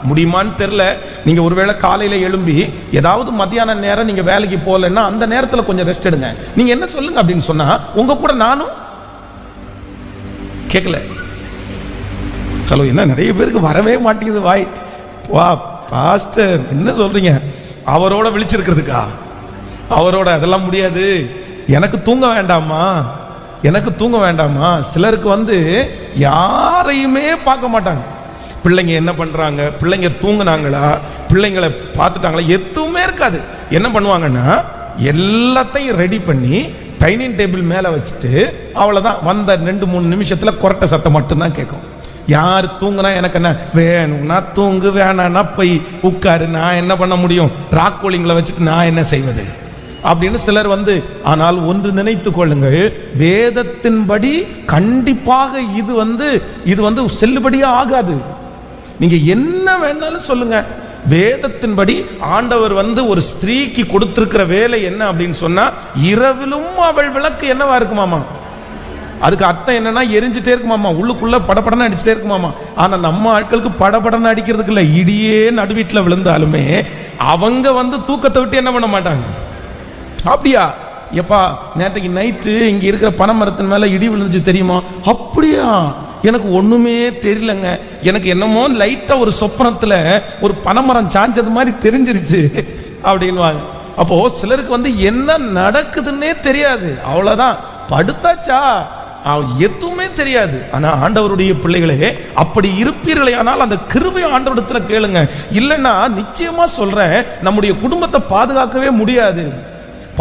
முடியுமான்னு தெரியல. நீங்க ஒருவேளை காலையில எழும்பி ஏதாவது மத்தியான நேரம் நீங்க வேலைக்கு போகலன்னா அந்த நேரத்தில் கொஞ்சம் ரெஸ்ட் எடுங்க. நீங்க என்ன சொல்லுங்க அப்படின்னு சொன்னா, உங்க கூட நானும் கேட்கல. ஹலோ, என்ன நிறைய பேருக்கு வரவே மாட்டேங்குது வாய். வா பாஸ்டர் என்ன சொல்றீங்க? அவரோட விழிச்சிருக்கிறதுக்கா? அவரோட அதெல்லாம் முடியாது, எனக்கு தூங்க வேண்டாமா, எனக்கு தூங்க வேண்டாமா? சிலருக்கு யாரையுமே பார்க்க மாட்டாங்க. பிள்ளைங்க என்ன பண்றாங்க, பிள்ளைங்க தூங்குனாங்களா, பிள்ளைங்களை பார்த்துட்டாங்களா, எதுவுமே இருக்காது. என்ன பண்ணுவாங்கன்னா எல்லாத்தையும் ரெடி பண்ணி டைனிங் டேபிள் மேலே வச்சுட்டு அவ்வளோதான், வந்த 2-3 நிமிஷத்தில் கொரட்டை சத்தம் மட்டும்தான் கேட்கும். யார் தூங்குனா எனக்கு என்ன, வேணும்னா தூங்கு, வேணான்னா போய் உட்காரு, நான் என்ன பண்ண முடியும், ராக்கோலிங்களை வச்சுட்டு நான் என்ன செய்வது அப்படின்னு சிலர் ஆனால் ஒன்று நினைத்து கொள்ளுங்கள், வேதத்தின்படி கண்டிப்பாக இது செல்லுபடியா ஆகாது. நீங்க என்ன வேணாலும் சொல்லுங்க, வேதத்தின்படி ஆண்டவர் ஒரு ஸ்திரீக்கு கொடுத்திருக்கிற வேலை என்ன அப்படின்னு சொன்னா, இரவிலும் அவள் விளக்கு என்னவா இருக்குமாமா? அதுக்கு அர்த்தம் என்னன்னா எரிஞ்சிட்டே இருக்குமாமா, உள்ளுக்குள்ள படப்படன்னு அடிச்சுட்டே இருக்குமாமா. ஆனா நம்ம ஆட்களுக்கு படப்படன்னு அடிக்கிறதுக்கு இல்ல, இடியே நடுவீட்டில் விழுந்தாலுமே அவங்க தூக்கத்தை விட்டு என்ன பண்ண மாட்டாங்க. அப்படியா எப்பா நேற்றைக்கு நைட்டு இங்க இருக்கிற பனைமரத்தின் மேல இடி விழுந்துச்சு தெரியுமா? அப்படியா, எனக்கு ஒண்ணுமே தெரியலங்க, எனக்கு என்னமோ லைட்டா ஒரு சொப்பனத்துல ஒரு பனைமரம் சாஞ்சது மாதிரி தெரிஞ்சிருச்சு அப்படின்வாங்க. அப்போ சிலருக்கு என்ன நடக்குதுன்னே தெரியாது, அவ்வளவுதான், படுத்தாச்சா எதுவுமே தெரியாது. ஆனா ஆண்டவருடைய பிள்ளைகளே அப்படி இருப்பீர்களே, ஆனால் அந்த கிருபை ஆண்டவரிடத்துல கேளுங்க. இல்லைன்னா நிச்சயமா சொல்றேன், நம்முடைய குடும்பத்தை பாதுகாக்கவே முடியாது,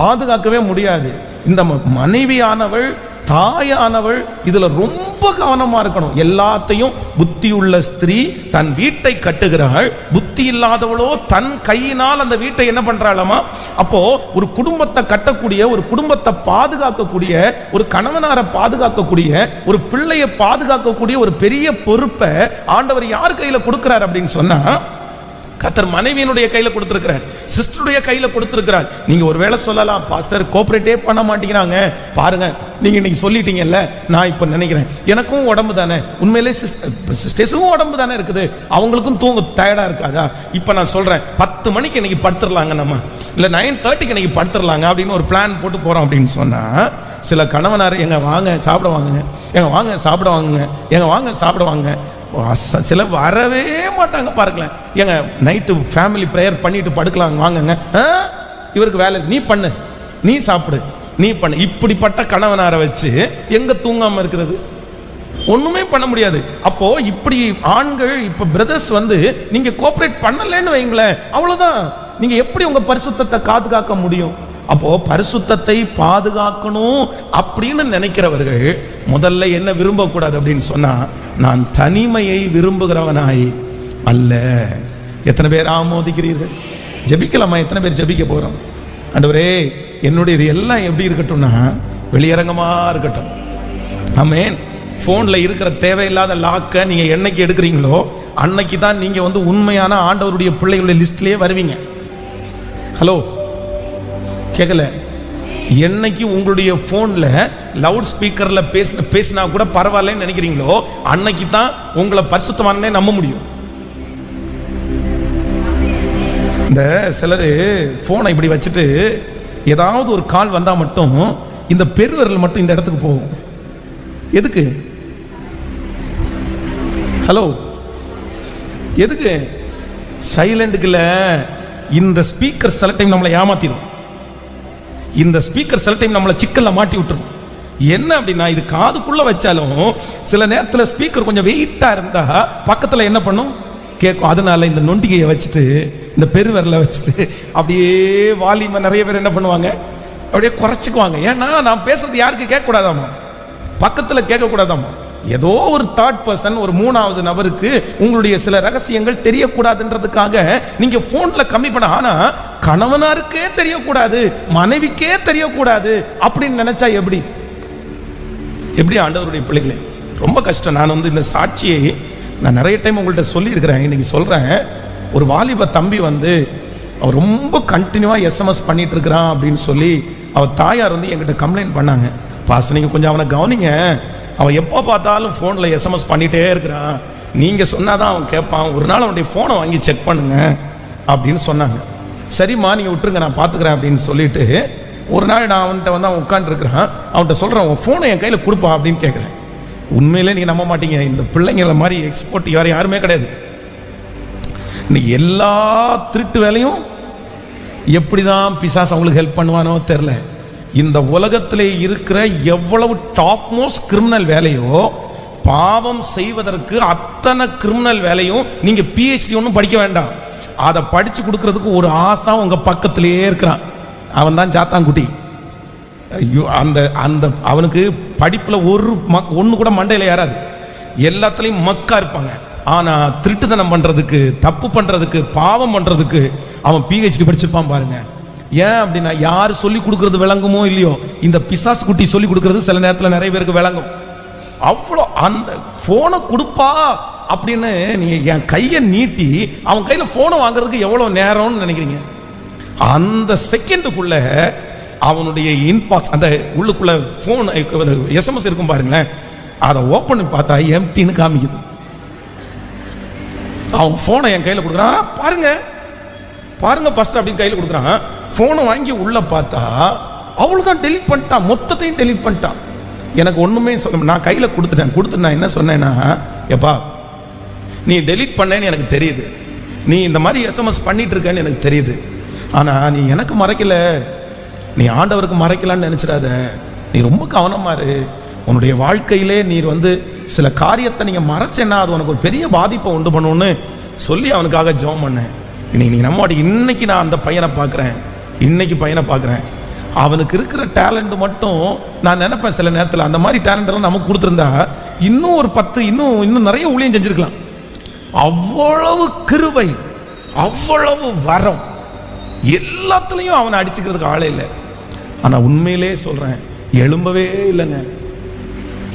பாதுகாக்கவே முடியாது. இந்த மனைவியானவள், தாயானவள் இதுல ரொம்ப கவனமா இருக்கணும். எல்லாத்தையும் புத்தியுள்ள ஸ்திரீ தன் வீட்டை கட்டுகிறாள், புத்தி இல்லாதவளோ தன் கையினால் அந்த வீட்டை என்ன பண்றாளமா? அப்போ ஒரு குடும்பத்தை கட்டக்கூடிய, ஒரு குடும்பத்தை பாதுகாக்கக்கூடிய, ஒரு கணவனாரை பாதுகாக்கக்கூடிய, ஒரு பிள்ளையை பாதுகாக்கக்கூடிய ஒரு பெரிய பொறுப்பை ஆண்டவர் யார் கையில கொடுக்கிறார் அப்படின்னு சொன்னா, கர்த்தர் மனைவியினுடைய கையில கொடுத்திருக்கிறார், சிஸ்டருடைய கையில கொடுத்திருக்கிறார். நீங்க ஒருவேளை சொல்லலாம், பாஸ்டர் கோஆபரேட்டே பண்ண மாட்டேங்கிறாங்க. பாருங்க, நீங்க இன்னைக்கு சொல்லிட்டீங்கல்ல, நான் இப்ப நினைக்கிறேன் எனக்கும் உடம்பு தானே, உண்மையிலே சிஸ்டர்ஸுக்கும் உடம்பு தானே இருக்குது, அவங்களுக்கும் தூங்க டயர்டா இருக்காதா? இப்ப நான் சொல்றேன், 10 மணிக்கு இன்னைக்கு படுத்துடலாங்க, நம்ம இல்ல 9:30க்கு இன்னைக்கு படுத்துடலாங்க அப்படின்னு ஒரு பிளான் போட்டு போறோம் அப்படின்னு சொன்னா, சில கணவனார் எங்க வாங்க சாப்பிட வாங்குங்க, எங்க வாங்க சாப்பிட வாங்குங்க, எங்க வாங்க சாப்பிட வாங்க, சில வரவே மாட்டாங்க. பாருங்களேன், எங்க நைட்டு ஃபேமிலி ப்ரேயர் பண்ணிட்டு படுக்கலாம் வாங்குங்க, இவருக்கு வேலை நீ பண்ணு நீ சாப்பிடு, நீ பண்ணு. இப்படிப்பட்ட கணவனாரை வச்சு எங்க தூங்காம இருக்கிறது? ஒண்ணுமே பண்ண முடியாது. அப்போ இப்படி ஆண்கள் இப்ப பிரதர்ஸ் வந்து நீங்க கோஆபரேட் பண்ணலன்னு வைங்களேன், அவ்வளவுதான். நீங்க எப்படி உங்க பரிசுத்தத்தை பாதுகாக்க முடியும்? அப்போ பரிசுத்தத்தை பாதுகாக்கணும் அப்படின்னு நினைக்கிறவர்கள் முதல்ல என்ன விரும்பக்கூடாது அப்படின்னு சொன்னா, நான் தனிமையை விரும்புகிறவனாய் அல்ல. எத்தனை பேர் ஆமோதிக்கிறீர்கள்? ஜெபிக்கலாமா? எத்தனை பேர் ஜெபிக்க போறோம்? ஆண்டவரே, என்னுடைய இது எல்லாம் எப்படி இருக்கட்டும்னா வெளியரங்கமா இருக்கட்டும். ஆமென். போன்ல இருக்கிற தேவையில்லாத லாக்க நீங்க என்னைக்கு எடுக்கிறீங்களோ அன்னைக்கு தான் நீங்க வந்து உண்மையான ஆண்டவருடைய பிள்ளைகளுடைய லிஸ்ட்லயே வருவீங்க. ஹலோ, கேட்கல? என்னைக்கு உங்களுடைய போன்ல லவுட் ஸ்பீக்கர்ல பேசினா கூட பரவாயில்லன்னு நினைக்கிறீங்களோ அன்னைக்கு தான் உங்களை பரிசுத்தமானே நம்ப முடியும். இந்த சிலர் போனை இப்படி வச்சுட்டு ஏதாவது ஒரு கால் வந்தா மட்டும் இந்த பெருவிரல் மட்டும் இந்த இடத்துக்கு போகும். எதுக்கு? ஹலோ, எதுக்கு? சைலண்ட்டுக்குல. இந்த ஸ்பீக்கர் சில டைம் நம்மளை ஏமாத்திடும். இந்த ஸ்பீக்கர் சில டைம் நம்மளை சிக்கல்ல மாட்டி விட்டுரும். என்ன அப்படின்னா, இது காதுக்குள்ள வச்சாலும் சில நேரத்தில் ஸ்பீக்கர் கொஞ்சம் வெயிட்டா இருந்தா பக்கத்தில் என்ன பண்ணும்? கேட்கும். அதனால இந்த நொண்டிகையை வச்சுட்டு இந்த பெருவிரலை வச்சுட்டு அப்படியே வால்யூமை நிறைய பேர் என்ன பண்ணுவாங்க, அப்படியே குறைச்சிக்குவாங்க. ஏன்னா நான் பேசுறது யாருக்கு கேட்கக்கூடாதாமா, பக்கத்தில் கேட்கக்கூடாதாமா. ஏதோ ஒரு தேர்ட் பர்சன், ஒரு மூணாவது நபருக்கு உங்களுடைய சில ரகசியங்கள் தெரியக்கூடாதுன்றதுக்காக நீங்க போன்ல கம்மி பண்ண. ஆனா கணவனாருக்கே தெரியக்கூடாது, மனைவிக்கே தெரியக்கூடாது அப்படின்னு நினைச்சா எப்படி? எப்படி ஆண்டவருடைய பிள்ளைகளே? ரொம்ப கஷ்டம். நான் வந்து இந்த சாட்சியை நான் நிறைய டைம் உங்கள்கிட்ட சொல்லியிருக்கிறேன், இன்னைக்கு சொல்றேன். ஒரு வாலிப தம்பி வந்து அவர் ரொம்ப கண்டினியூவா எஸ்எம்எஸ் பண்ணிட்டு இருக்கிறான் அப்படின்னு சொல்லி அவர் தாயார் வந்து என்கிட்ட கம்ப்ளைண்ட் பண்ணாங்க. பாஸ், நீங்க கொஞ்சம் அவனை கவனிங்க, அவன் எப்போ பார்த்தாலும் ஃபோனில் எஸ்எம்எஸ் பண்ணிகிட்டே இருக்கிறான், நீங்கள் சொன்னாதான் அவன் கேட்பான், ஒரு நாள் அவனுடைய ஃபோனை வாங்கி செக் பண்ணுங்க அப்படின்னு சொன்னாங்க. சரிம்மா, நீங்கள் விட்டுருங்க, நான் பார்த்துக்கிறேன் அப்படின்னு சொல்லிட்டு ஒரு நாள் நான் அவன்கிட்ட வந்து அவன் உட்காந்துருக்கிறான். அவன்கிட்ட சொல்கிறேன், உன் ஃபோனை என் கையில் கொடுப்பா அப்படின்னு கேட்குறேன். உண்மையிலே நீங்கள் நம்ப மாட்டீங்க, இந்த பிள்ளைங்கள மாதிரி எக்ஸ்போர்ட் யாருமே கிடையாது. இன்னைக்கு எல்லா திருட்டு வேலையும் எப்படி தான் பிசாசு அவங்களுக்கு ஹெல்ப் பண்ணுவானோ தெரில. இந்த உலகத்திலே இருக்கிற எவ்வளவு டாப் மோஸ்ட் கிரிமினல் வேலையோ, பாவம் செய்வதற்கு அத்தனை கிரிமினல் வேலையும் நீங்க பிஹெச்டி ஒன்றும் படிக்க வேண்டாம், அதை படிச்சு கொடுக்கறதுக்கு ஒரு ஆசா உங்க பக்கத்திலேயே இருக்கிறான். அவன் தான் சாத்தான்குட்டி. ஐயோ, அந்த அந்த அவனுக்கு படிப்புல ஒன்று கூட மண்டையில் ஏறாது, எல்லாத்துலேயும் மக்கா இருப்பாங்க. ஆனா திருட்டுத்தனம் பண்றதுக்கு, தப்பு பண்றதுக்கு, பாவம் பண்றதுக்கு அவன் பிஹெச்டி படிச்சிருப்பான் பாருங்க. ஏன் அப்படின்னா, யார் சொல்லி கொடுக்கறது விளங்குமோ இல்லையோ, இந்த பிசாசு குட்டி சொல்லி கொடுக்கறது சில நேரத்தில் நிறைய பேருக்கு விளங்கும். அவ்வளோ அந்த போனை கொடுப்பா அப்படின்னு நீங்க என் கையை நீட்டி அவன் கையில் போனை வாங்குறதுக்கு எவ்வளோ நேரம்னு நினைக்கிறீங்க? அந்த செகண்டுக்குள்ள அவனுடைய இன்பாக்ஸ், அந்த உள்ளுக்குள்ள போன் எஸ்எம்எஸ் இருக்கும் பாருங்களேன், அதை ஓப்பன் பண்ணி பார்த்தா எம்டின்னு காமிக்குது. அவன் போனை என் கையில் கொடுக்குறான், பாருங்க பாருங்க ஃபர்ஸ்ட் அப்படின்னு கையில் கொடுக்குறான். போனை வாங்கி உள்ள பார்த்தா அவ்வளோதான், டெலிட் பண்ணிட்டான், மொத்தத்தையும் டெலிட் பண்ணிட்டான். எனக்கு ஒன்றுமே சொல்ல, நான் கையில் கொடுத்துட்டு நான் என்ன சொன்னேன்னா, எப்பா நீ டெலிட் பண்ணேன்னு எனக்கு தெரியுது, நீ இந்த மாதிரி எஸ்எம்எஸ் பண்ணிட்டு இருக்கேன்னு எனக்கு தெரியுது, ஆனால் நீ எனக்கு மறைக்கல, நீ ஆண்டவருக்கு மறைக்கலான்னு நினச்சிடாத, நீ ரொம்ப கவனமா இரு. உன்னுடைய வாழ்க்கையிலே நீர் வந்து சில காரியத்தை நீங்கள் மறைச்சேன்னா அது உனக்கு ஒரு பெரிய பாதிப்பை உண்டு பண்ணுன்னு சொல்லி அவனுக்காக ஜெபம் பண்ணேன். இன்னைக்கு நம்ம இன்னைக்கு நான் அந்த பையனை பார்க்குறேன், இன்னைக்கு பையனை பார்க்குறேன். அவனுக்கு இருக்கிற டேலண்ட் மட்டும் நான் நினைப்பேன் சில நேரத்தில், அந்த மாதிரி டேலண்ட் எல்லாம் நமக்கு கொடுத்துருந்தா இன்னும் ஒரு 10 இன்னும் நிறைய ஊழியம் செஞ்சிருக்கலாம். அவ்வளவு கிருபை, அவ்வளவு வரம், எல்லாத்துலேயும் அவனை அடிச்சுக்கிறதுக்கு ஆளே இல்லை. ஆனால் உண்மையிலே சொல்கிறேன், எழும்பவே இல்லைங்க,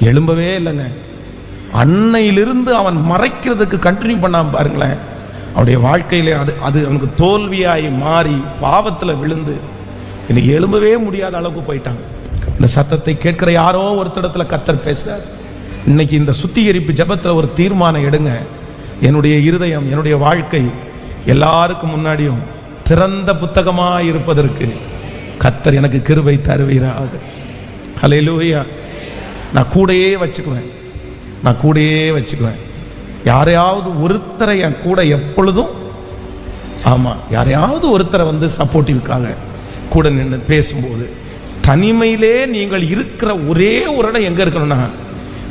எழும்பவே இல்லைங்க. அன்னையிலிருந்து அவன் மறைக்கிறதுக்கு கண்டினியூ பண்ணாம பாருங்களேன், அவனுடைய வாழ்க்கையிலே அது அவனுக்கு தோல்வியாய் மாறி பாவத்தில் விழுந்து இன்னைக்கு எழும்பவே முடியாத அளவுக்கு போயிட்டாங்க. இந்த சத்தத்தை கேட்கிற யாரோ ஒருத்தடத்துல கர்த்தர் பேசுறார். இன்னைக்கு இந்த சுத்திகரிப்பு ஜெபத்தில் ஒரு தீர்மானம் எடுங்க. என்னுடைய இருதயம், என்னுடைய வாழ்க்கை எல்லாருக்கும் முன்னாடியும் திறந்த புத்தகமாக இருப்பதற்கு கர்த்தர் எனக்கு கிருபை தருவீராக. ஹல்லேலூயா. நான் கூடையே வச்சுக்குவேன், யாரையாவது ஒருத்தரை என் கூட எப்பொழுதும், ஆமாம், யாரையாவது ஒருத்தரை வந்து சப்போர்ட்டிவ்க்காக, கூட நின்று பேசும்போது, தனிமையிலே நீங்கள் இருக்கிற ஒரே ஒரு இடம் எங்க இருக்கணும்னா,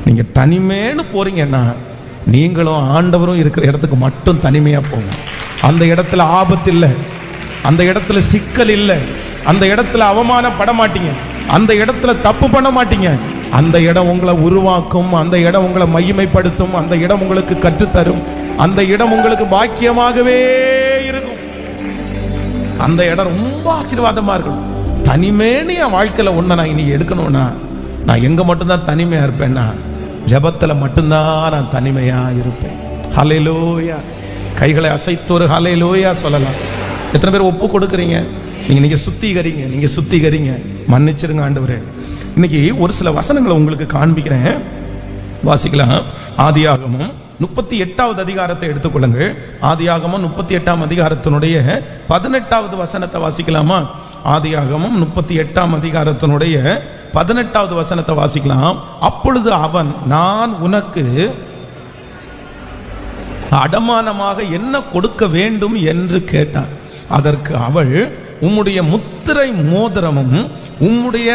நீங்க தனிமேன்னு போறீங்கன்னா நீங்களும் ஆண்டவரும் இருக்கிற இடத்துக்கு மட்டும் தனிமையா போங்க. அந்த இடத்துல ஆபத்து இல்லை, அந்த இடத்துல சிக்கல் இல்லை, அந்த இடத்துல அவமானப்பட மாட்டீங்க, அந்த இடத்துல தப்பு பண்ண மாட்டீங்க. அந்த இடம் உங்களை உருவாக்கும், அந்த இடம் உங்களை மகிமைப்படுத்தும், அந்த இடம் உங்களுக்கு கற்றுத்தரும், அந்த இடம் உங்களுக்கு பாக்கியமாகவே இருக்கும். அந்த இடம் ரொம்ப ஆசீர்வாதமா இருக்கும். தனிமேனு என் வாழ்க்கையில ஒண்ணு நான் இனி எடுக்கணும்னா, நான் எங்க மட்டும்தான் தனிமையா இருப்பேன்னா, ஜெபத்துல மட்டும்தான் நான் தனிமையா இருப்பேன். ஹல்லேலூயா. கைகளை அசைத்து ஒரு ஹல்லேலூயா சொல்லலாம். எத்தனை பேர் ஒப்பு கொடுக்குறீங்க? நீங்க சுத்திகரிங்க, நீங்க சுத்திகரிங்க. மன்னிச்சிருங்க ஆண்டவரே. இன்னைக்கு ஒரு சில வசனங்களை உங்களுக்கு காண்பிக்கிறேன், வாசிக்கலாம். ஆதியாகமம் 38வது அதிகாரத்தை எடுத்துக்கொள்ளுங்கள். ஆதியாகமம் 38ஆம் அதிகாரத்தினுடைய 18வது வசனத்தை வாசிக்கலாமா? ஆதியாகமம் 38ஆம் அதிகாரத்தினுடைய 18வது வசனத்தை வாசிக்கலாம். அப்பொழுது அவன், நான் உனக்கு அடமானமாக என்ன கொடுக்க வேண்டும் என்று கேட்டான். அதற்கு அவள், உம்முடைய முத்திரை மோதிரமும் உம்முடைய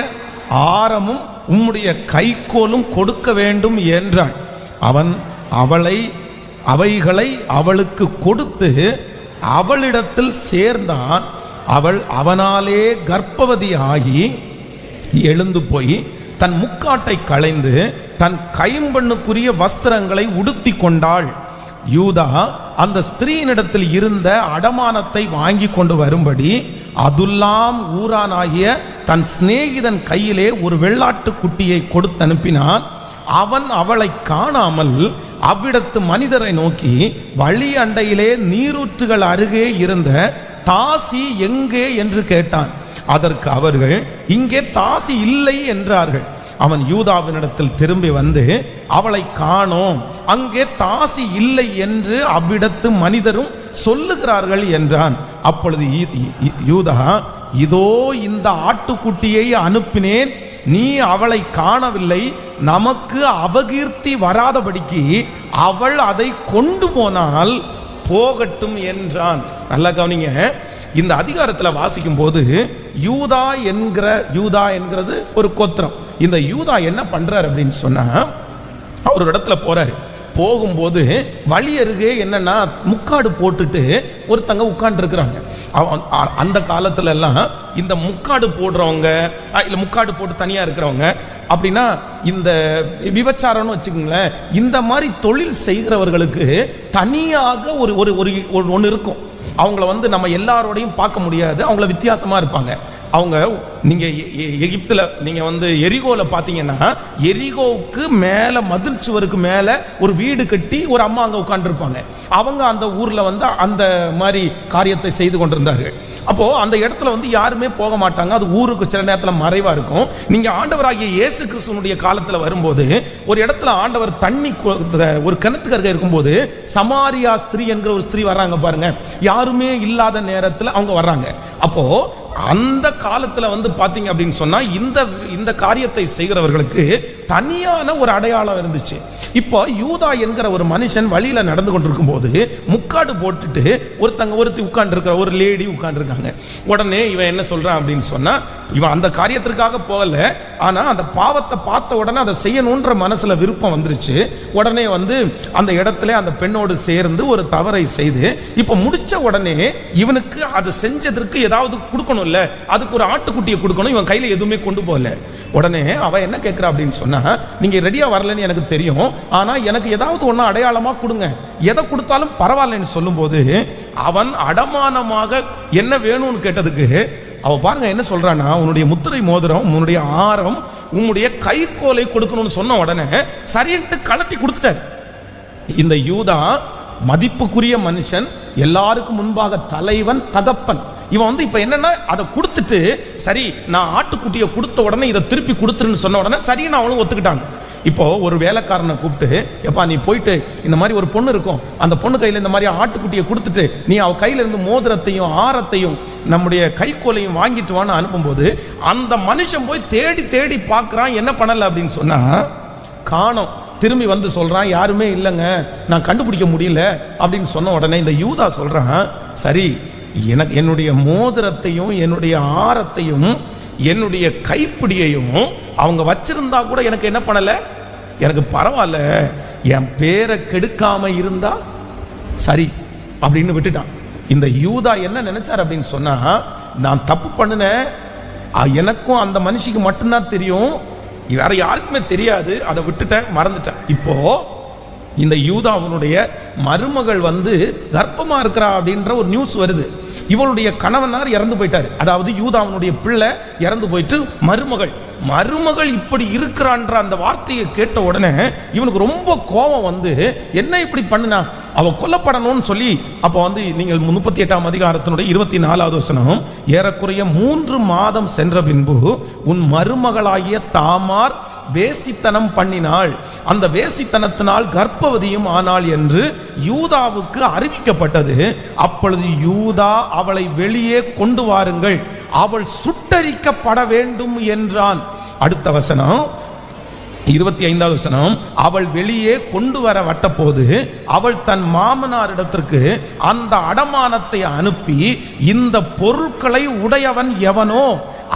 ஆரமும் உம்முடைய கைக்கோலும் கொடுக்க வேண்டும் என்றாள். அவன் அவைகளை அவளுக்கு கொடுத்து அவளிடத்தில் சேர்ந்தான். அவள் அவனாலே கர்ப்பவதியாகி எழுந்து போய் தன் முக்காட்டை களைந்து தன் கைம்பெண்ணுக்குரிய வஸ்திரங்களை உடுத்தி கொண்டாள். யூதா அந்த ஸ்திரீனிடத்தில் இருந்த அடமானத்தை வாங்கி கொண்டு வரும்படி அதுல்லாம் ஊரானாகிய தன் சிநேகிதன் கையிலே ஒரு வெள்ளாட்டு குட்டியை கொடுத்து அனுப்பினான். அவன் அவளை காணாமல் அவ்விடத்து மனிதரை நோக்கி, வழி அண்டையிலே நீரூற்றுகள் அருகே இருந்த தாசி எங்கே என்று கேட்டான். அதற்கு அவர்கள், இங்கே தாசி இல்லை என்றார்கள். அவன் யூதாவினிடத்தில் திரும்பி வந்து, அவளை காணோம், அங்கே தாசி இல்லை என்று அவ்விடத்து மனிதரும் சொல்லுகிறார்கள் என்றான். அப்பொழுது யூதா, இதோ இந்த ஆட்டுக்குட்டியை அனுப்பினேன், நீ அவளை காணவில்லை, நமக்கு அபகீர்த்தி வராதபடிக்கு அவள் அதை கொண்டு போனால் போகட்டும் என்றான். நல்லா கவனிங்க. இந்த அதிகாரத்தில் வாசிக்கும் போது யூதா என்கிறது ஒரு கோத்திரம். இந்த யூதா என்ன பண்றாரு அப்படின்னு சொன்னா, அவர் ஒரு இடத்துல போறாரு. போகும்போது வழி அருகே என்னன்னா முக்காடு போட்டுட்டு ஒருத்தங்க உட்கார்ந்து இருக்கிறாங்க. அந்த காலத்துல எல்லாம் இந்த முக்காடு போடுறவங்க இல்ல முக்காடு போட்டு தனியா இருக்கிறவங்க அப்படின்னா, இந்த விபச்சாரம்னு வச்சுக்கோங்களேன், இந்த மாதிரி தொழில் செய்கிறவர்களுக்கு தனியாக ஒன்று இருக்கும். அவங்கள நம்ம எல்லாரோடையும் பார்க்க முடியாது, அவங்கள வித்தியாசமா இருப்பாங்க. அவங்க நீங்க எகிப்துல நீங்க எரிகோல பாத்தீங்கன்னா, எரிகோவுக்கு மேல மதில் சுவருக்கு மேல ஒரு வீடு கட்டி ஒரு அம்மா அங்க உட்கார்ந்துருப்பாங்க. அவங்க அந்த ஊர்ல அந்த மாதிரி காரியத்தை செய்து கொண்டிருந்தார்கள். அப்போ அந்த இடத்துல யாருமே போக மாட்டாங்க. அது ஊருக்கு சில நேரத்தில் மறைவா இருக்கும். நீங்க ஆண்டவராகிய இயேசு கிறிஸ்துவனுடைய காலத்துல வரும்போது ஒரு இடத்துல ஆண்டவர் தண்ணி ஒரு கிணத்துக்கு அருகே இருக்கும்போது சமாரியா ஸ்திரீ என்கிற ஒரு ஸ்திரீ வர்றாங்க பாருங்க. யாருமே இல்லாத நேரத்தில் அவங்க வர்றாங்க. அப்போ அந்த காலத்துல பாத்தீங்க அப்படின்னு சொன்னா இந்த காரியத்தை செய்கிறவர்களுக்கு தனியான ஒரு அடையாளம் இருந்துச்சு. இப்போ யூதா என்கிற ஒரு மனுஷன் வழியில நடந்து கொண்டிருக்கும் போது முக்காடு போட்டுட்டு ஒருத்தி உட்கார்ந்து இருக்கிற ஒரு லேடி உட்கார்ந்து இருக்காங்க. உடனே இவன் என்ன சொல்றான் அப்படின்னு சொன்னா, இவன் அந்த காரியத்திற்காக போகல, ஆனா அந்த பாவத்தை பார்த்த உடனே அதை செய்யணும்ன்ற மனசுல விருப்பம் வந்துருச்சு. உடனே அந்த இடத்துல அந்த பெண்ணோடு சேர்ந்து ஒரு தவறை செய்து இப்ப முடிச்ச உடனே இவனுக்கு அது செஞ்சதற்கு ஏதாவது கொடுக்கணும் இல்ல, அதுக்கு ஒரு ஆட்டுக்குட்டியை கொடுக்கணும். இவன் கையில எதுவுமே கொண்டு போகல. உடனே அவ என்ன கேட்கிறா அப்படின்னு சொன்னா, நீங்க ரெடியா வரலன்னு எனக்கு தெரியும், ஆனா எனக்கு ஏதாவது ஒண்ணு அடையாளமா கொடுங்க, எதை கொடுத்தாலும் பரவாயில்லன்னு சொல்லும் போது அவன் அடமானமாக என்ன வேணும்னு கேட்டதுக்கு அவ பாருங்க என்ன சொல்றானா, உன்னுடைய முத்திரை மோதிரம், உன்னுடைய ஆரம், உன்னுடைய கைக்கோலை கொடுக்கணும்னு சொன்ன உடனே சரின்ட்டு கலட்டி கொடுத்துட்டார். இந்த யூதா மதிப்புக்குரிய மனுஷன், எல்லாருக்கும் முன்பாக தலைவன், தகப்பன். இவன் இப்ப என்னன்னா அதை கொடுத்துட்டு, சரி நான் ஆட்டுக்குட்டியை கொடுத்த உடனே இதை திருப்பி கொடுத்துருன்னு சொன்ன உடனே சரி நான் அவளும் ஒத்துக்கிட்டாங்க. இப்போ ஒரு வேலைக்காரனை கூப்பிட்டு, எப்பா நீ போயிட்டு இந்த மாதிரி ஒரு பொண்ணு இருக்கும், அந்த பொண்ணு கையில் இந்த மாதிரி ஆட்டுக்குட்டியை கொடுத்துட்டு நீ அவ கையில இருந்து மோதிரத்தையும் ஆரத்தையும் நம்முடைய கைக்கோலையும் வாங்கிட்டு வான்னு அனுப்பும்போது அந்த மனுஷன் போய் தேடி தேடி பார்க்குறான், என்ன பண்ணல அப்படின்னு சொன்னா காணோம். திரும்பி சொல்றான், யாருமே இல்லைங்க, நான் கண்டுபிடிக்க முடியல அப்படின்னு சொன்ன உடனே இந்த யூதா சொல்றான், சரி எனக்கு என்னுடைய மோதிரத்தையும் என்னுடைய ஆரத்தையும் என்னுடைய கைப்பிடியையும் அவங்க வச்சிருந்தா கூட எனக்கு என்ன பண்ணல, எனக்கு பரவாயில்ல, என் பேரை கெடுக்காம இருந்தா சரி அப்படின்னு விட்டுட்டான். இந்த யூதா என்ன நினைச்சார் அப்படின்னு சொன்னா, நான் தப்பு பண்ணினேன், எனக்கும் அந்த மனுஷிக்கு மட்டும்தான் தெரியும், வேற யாருக்குமே தெரியாது, அதை விட்டுட்டேன், மறந்துட்டேன். இப்போ இந்த யூதாவுடைய மருமகள் கர்ப்பமா இருக்கிறா அப்படின்ற ஒரு நியூஸ் வருது. இவளுடைய கணவனார் இறந்து போயிட்டாரு, அதாவது யூதாவுடைய பிள்ளை இறந்து போயிட்டு மருமகள் இப்படி இருக்கிறான்ற அந்த வார்த்தையை கேட்ட உடனே இவனுக்கு ரொம்ப கோபம் என்ன இப்படி பண்ணுனா, அவ கொல்லப்படணும்னு சொல்லி அப்போ நீங்கள் 38ஆம் அதிகாரத்தினுடைய 24வது வசனம், ஏறக்குறைய 3 மாதம் சென்ற பின்பு உன் மருமகளாகிய தாமார் வேசித்தனம் பண்ணினாள், அந்த வேசித்தனத்தினால் கர்ப்பவதியும் ஆனாள் என்று யூதாவுக்கு அறிவிக்கப்பட்டது. அப்பொழுது யூதா அவளை வெளியே கொண்டு வாருங்கள், அவள் சுட்டரிக்கப்பட வேண்டும் என்றான். அடுத்த வசனம் 25வது வசனம், அவள் வெளியே கொண்டு வர வட்டபோது அவள் தன் மாமனாரிடத்திற்கு அந்த அடமானத்தை அனுப்பி, இந்த பொருட்களை உடையவன் எவனோ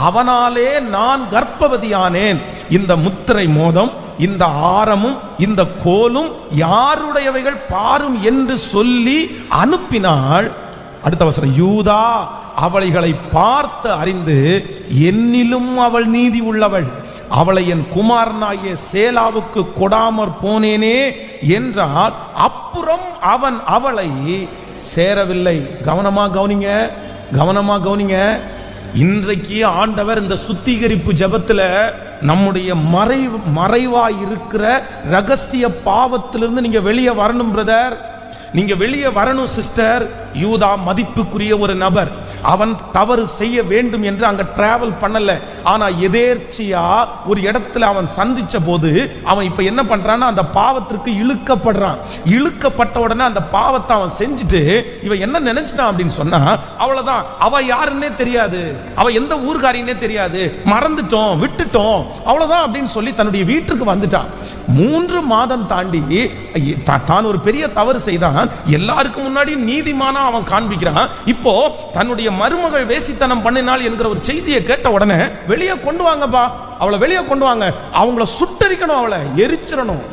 அவனாலே நான் கர்ப்பவதியானேன், இந்த முத்திரை மோதம், இந்த ஆரமும் இந்த கோலும் யாருடையவைகள் பாரும் என்று சொல்லி அனுப்பினாள். அடுத்த வசனம், யூதா அவளைகளை பார்த்து அறிந்து, என்னிலும் அவள் நீதி உள்ளவள், அவளை என் குமாரனாகிய சேலாவுக்கு கொடாமற் போனேனே என்றால் அப்புறம் அவன் அவளை சேரவில்லை. கவனமா கவனிங்க. இன்றைக்கு ஆண்டவர் இந்த சுத்திகரிப்பு ஜெபத்துல நம்முடைய மறைவாய் இருக்கிற ரகசிய பாவத்திலிருந்து நீங்க வெளியே வரணும் பிரதர், நீங்க வெளியே வரணும் சிஸ்டர். யூதா மதிப்புக்குரிய ஒரு நபர், அவன் தவறு செய்ய வேண்டும் என்று அங்க டிராவல் பண்ணல, ஆனா எதேர்ச்சியா ஒரு இடத்துல அவன் சந்திச்ச போது அவன் இப்ப என்ன பண்றான்னா அந்த பாவத்திற்கு இழுக்கப்பட்ட உடனே அந்த பாவத்தை அவன் செஞ்சுட்டு இவன் என்ன நினைச்சிட்டான் அப்படின்னு சொன்னா, அவ்வளவுதான், அவ யாருன்னே தெரியாது, அவ எந்த ஊர்காரின்னே தெரியாது, மறந்துட்டோம், விட்டுட்டோம், அவ்வளவுதான் அப்படின்னு சொல்லி தன்னுடைய வீட்டுக்கு வந்துட்டான். 3 மாதம் தாண்டி தான் ஒரு பெரிய தவறு செய்தான், எல்லாருக்கும் முன்னாடி நீதிமான அவன் காண்பிக்கிறான். இப்போ தன்னுடைய மருமகள் வேசித்தனம் பண்ணினாள் என்கிற ஒரு செய்தியை கேட்ட உடனே வெளியே கொண்டு வாங்கப்பா, அவளை வெளியே கொண்டு வாங்க, அவங்கள சுட்டரிக்கணும், அவளை எரிச்சிடணும்,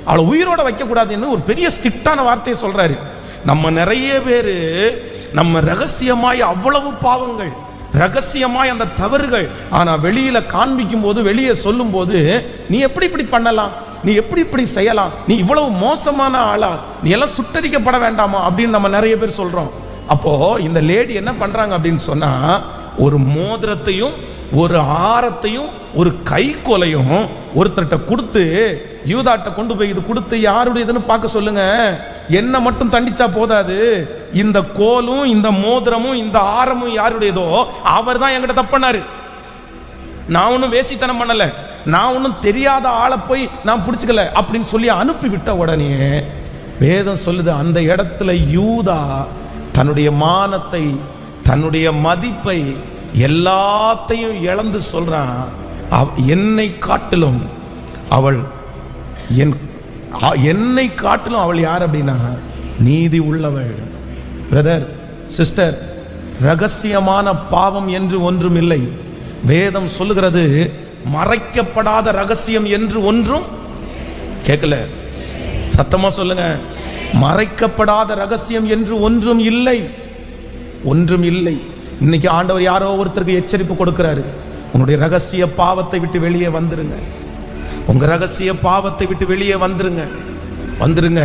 அவளை உயிரோட வைக்க கூடாதுன்னு ஒரு பெரிய ஸ்ட்ரிக்டான வார்த்தையை சொல்றாரு. நம்ம நிறைய பேரு நம்ம ரகசியமாய் அவ்வளவு பாவங்கள், ரகசியமாய் அந்த தவறுகள், ஆனா வெளியில காண்பிக்கும் போது, வெளியே சொல்லும் போது, நீ எப்படி இப்படி பண்ணலாம், நீ எப்படி இப்படி செய்யலாம், நீ இவ்வளவு மோசமான ஆளா, நீ எல்லாம் சுட்டரிக்கப்பட வேண்டாமா அப்படின்னு நம்ம நிறைய பேர் சொல்றோம். அப்போ இந்த லேடி என்ன பண்றாங்க அப்படின்னு சொன்னா, ஒரு மோதிரத்தையும் ஒரு ஆரத்தையும் ஒரு கைக்கோலையும் ஒருத்தர்கிட்ட கொடுத்து, யூதாட்ட கொண்டு போய் இது கொடுத்து யாருடையதுன்னு பார்க்க சொல்லுங்க, என்ன மட்டும் தண்டிச்சா போதாது, இந்த கோலும் இந்த மோதிரமும் இந்த ஆரமும் யாருடையதோ அவர் தான் என்கிட்ட தப்பண்ணாரு, நான் ஒன்றும் வேசித்தனம் பண்ணல, நான் ஒன்றும் தெரியாத ஆளை போய் நான் பிடிச்சிக்கல அப்படின்னு சொல்லி அனுப்பி விட்ட உடனே வேதம் சொல்லுது, அந்த இடத்துல யூதா தன்னுடைய மானத்தை, தன்னுடைய மதிப்பை எல்லாத்தையும் இழந்து சொல்றான், என்னை காட்டிலும் அவள் யார் அப்படின்னா நீதி உள்ளவள். பிரதர் சிஸ்டர், ரகசியமான பாவம் என்று ஒன்றும் இல்லை. வேதம் சொல்லுகிறது, மறைக்கப்படாத ரகசியம் என்று ஒன்றும் கேட்கல, சத்தமா சொல்லுங்க, மறைக்கப்படாத ரகசியம் என்று ஒன்றும் இல்லை. இன்னைக்கு ஆண்டவர் யாரோ ஒருத்தருக்கு எச்சரிப்பு கொடுக்கிறாரு, உன்னுடைய ரகசிய பாவத்தை விட்டு வெளியே வந்துருங்க, உங்க ரகசிய பாவத்தை விட்டு வெளியே வந்துருங்க.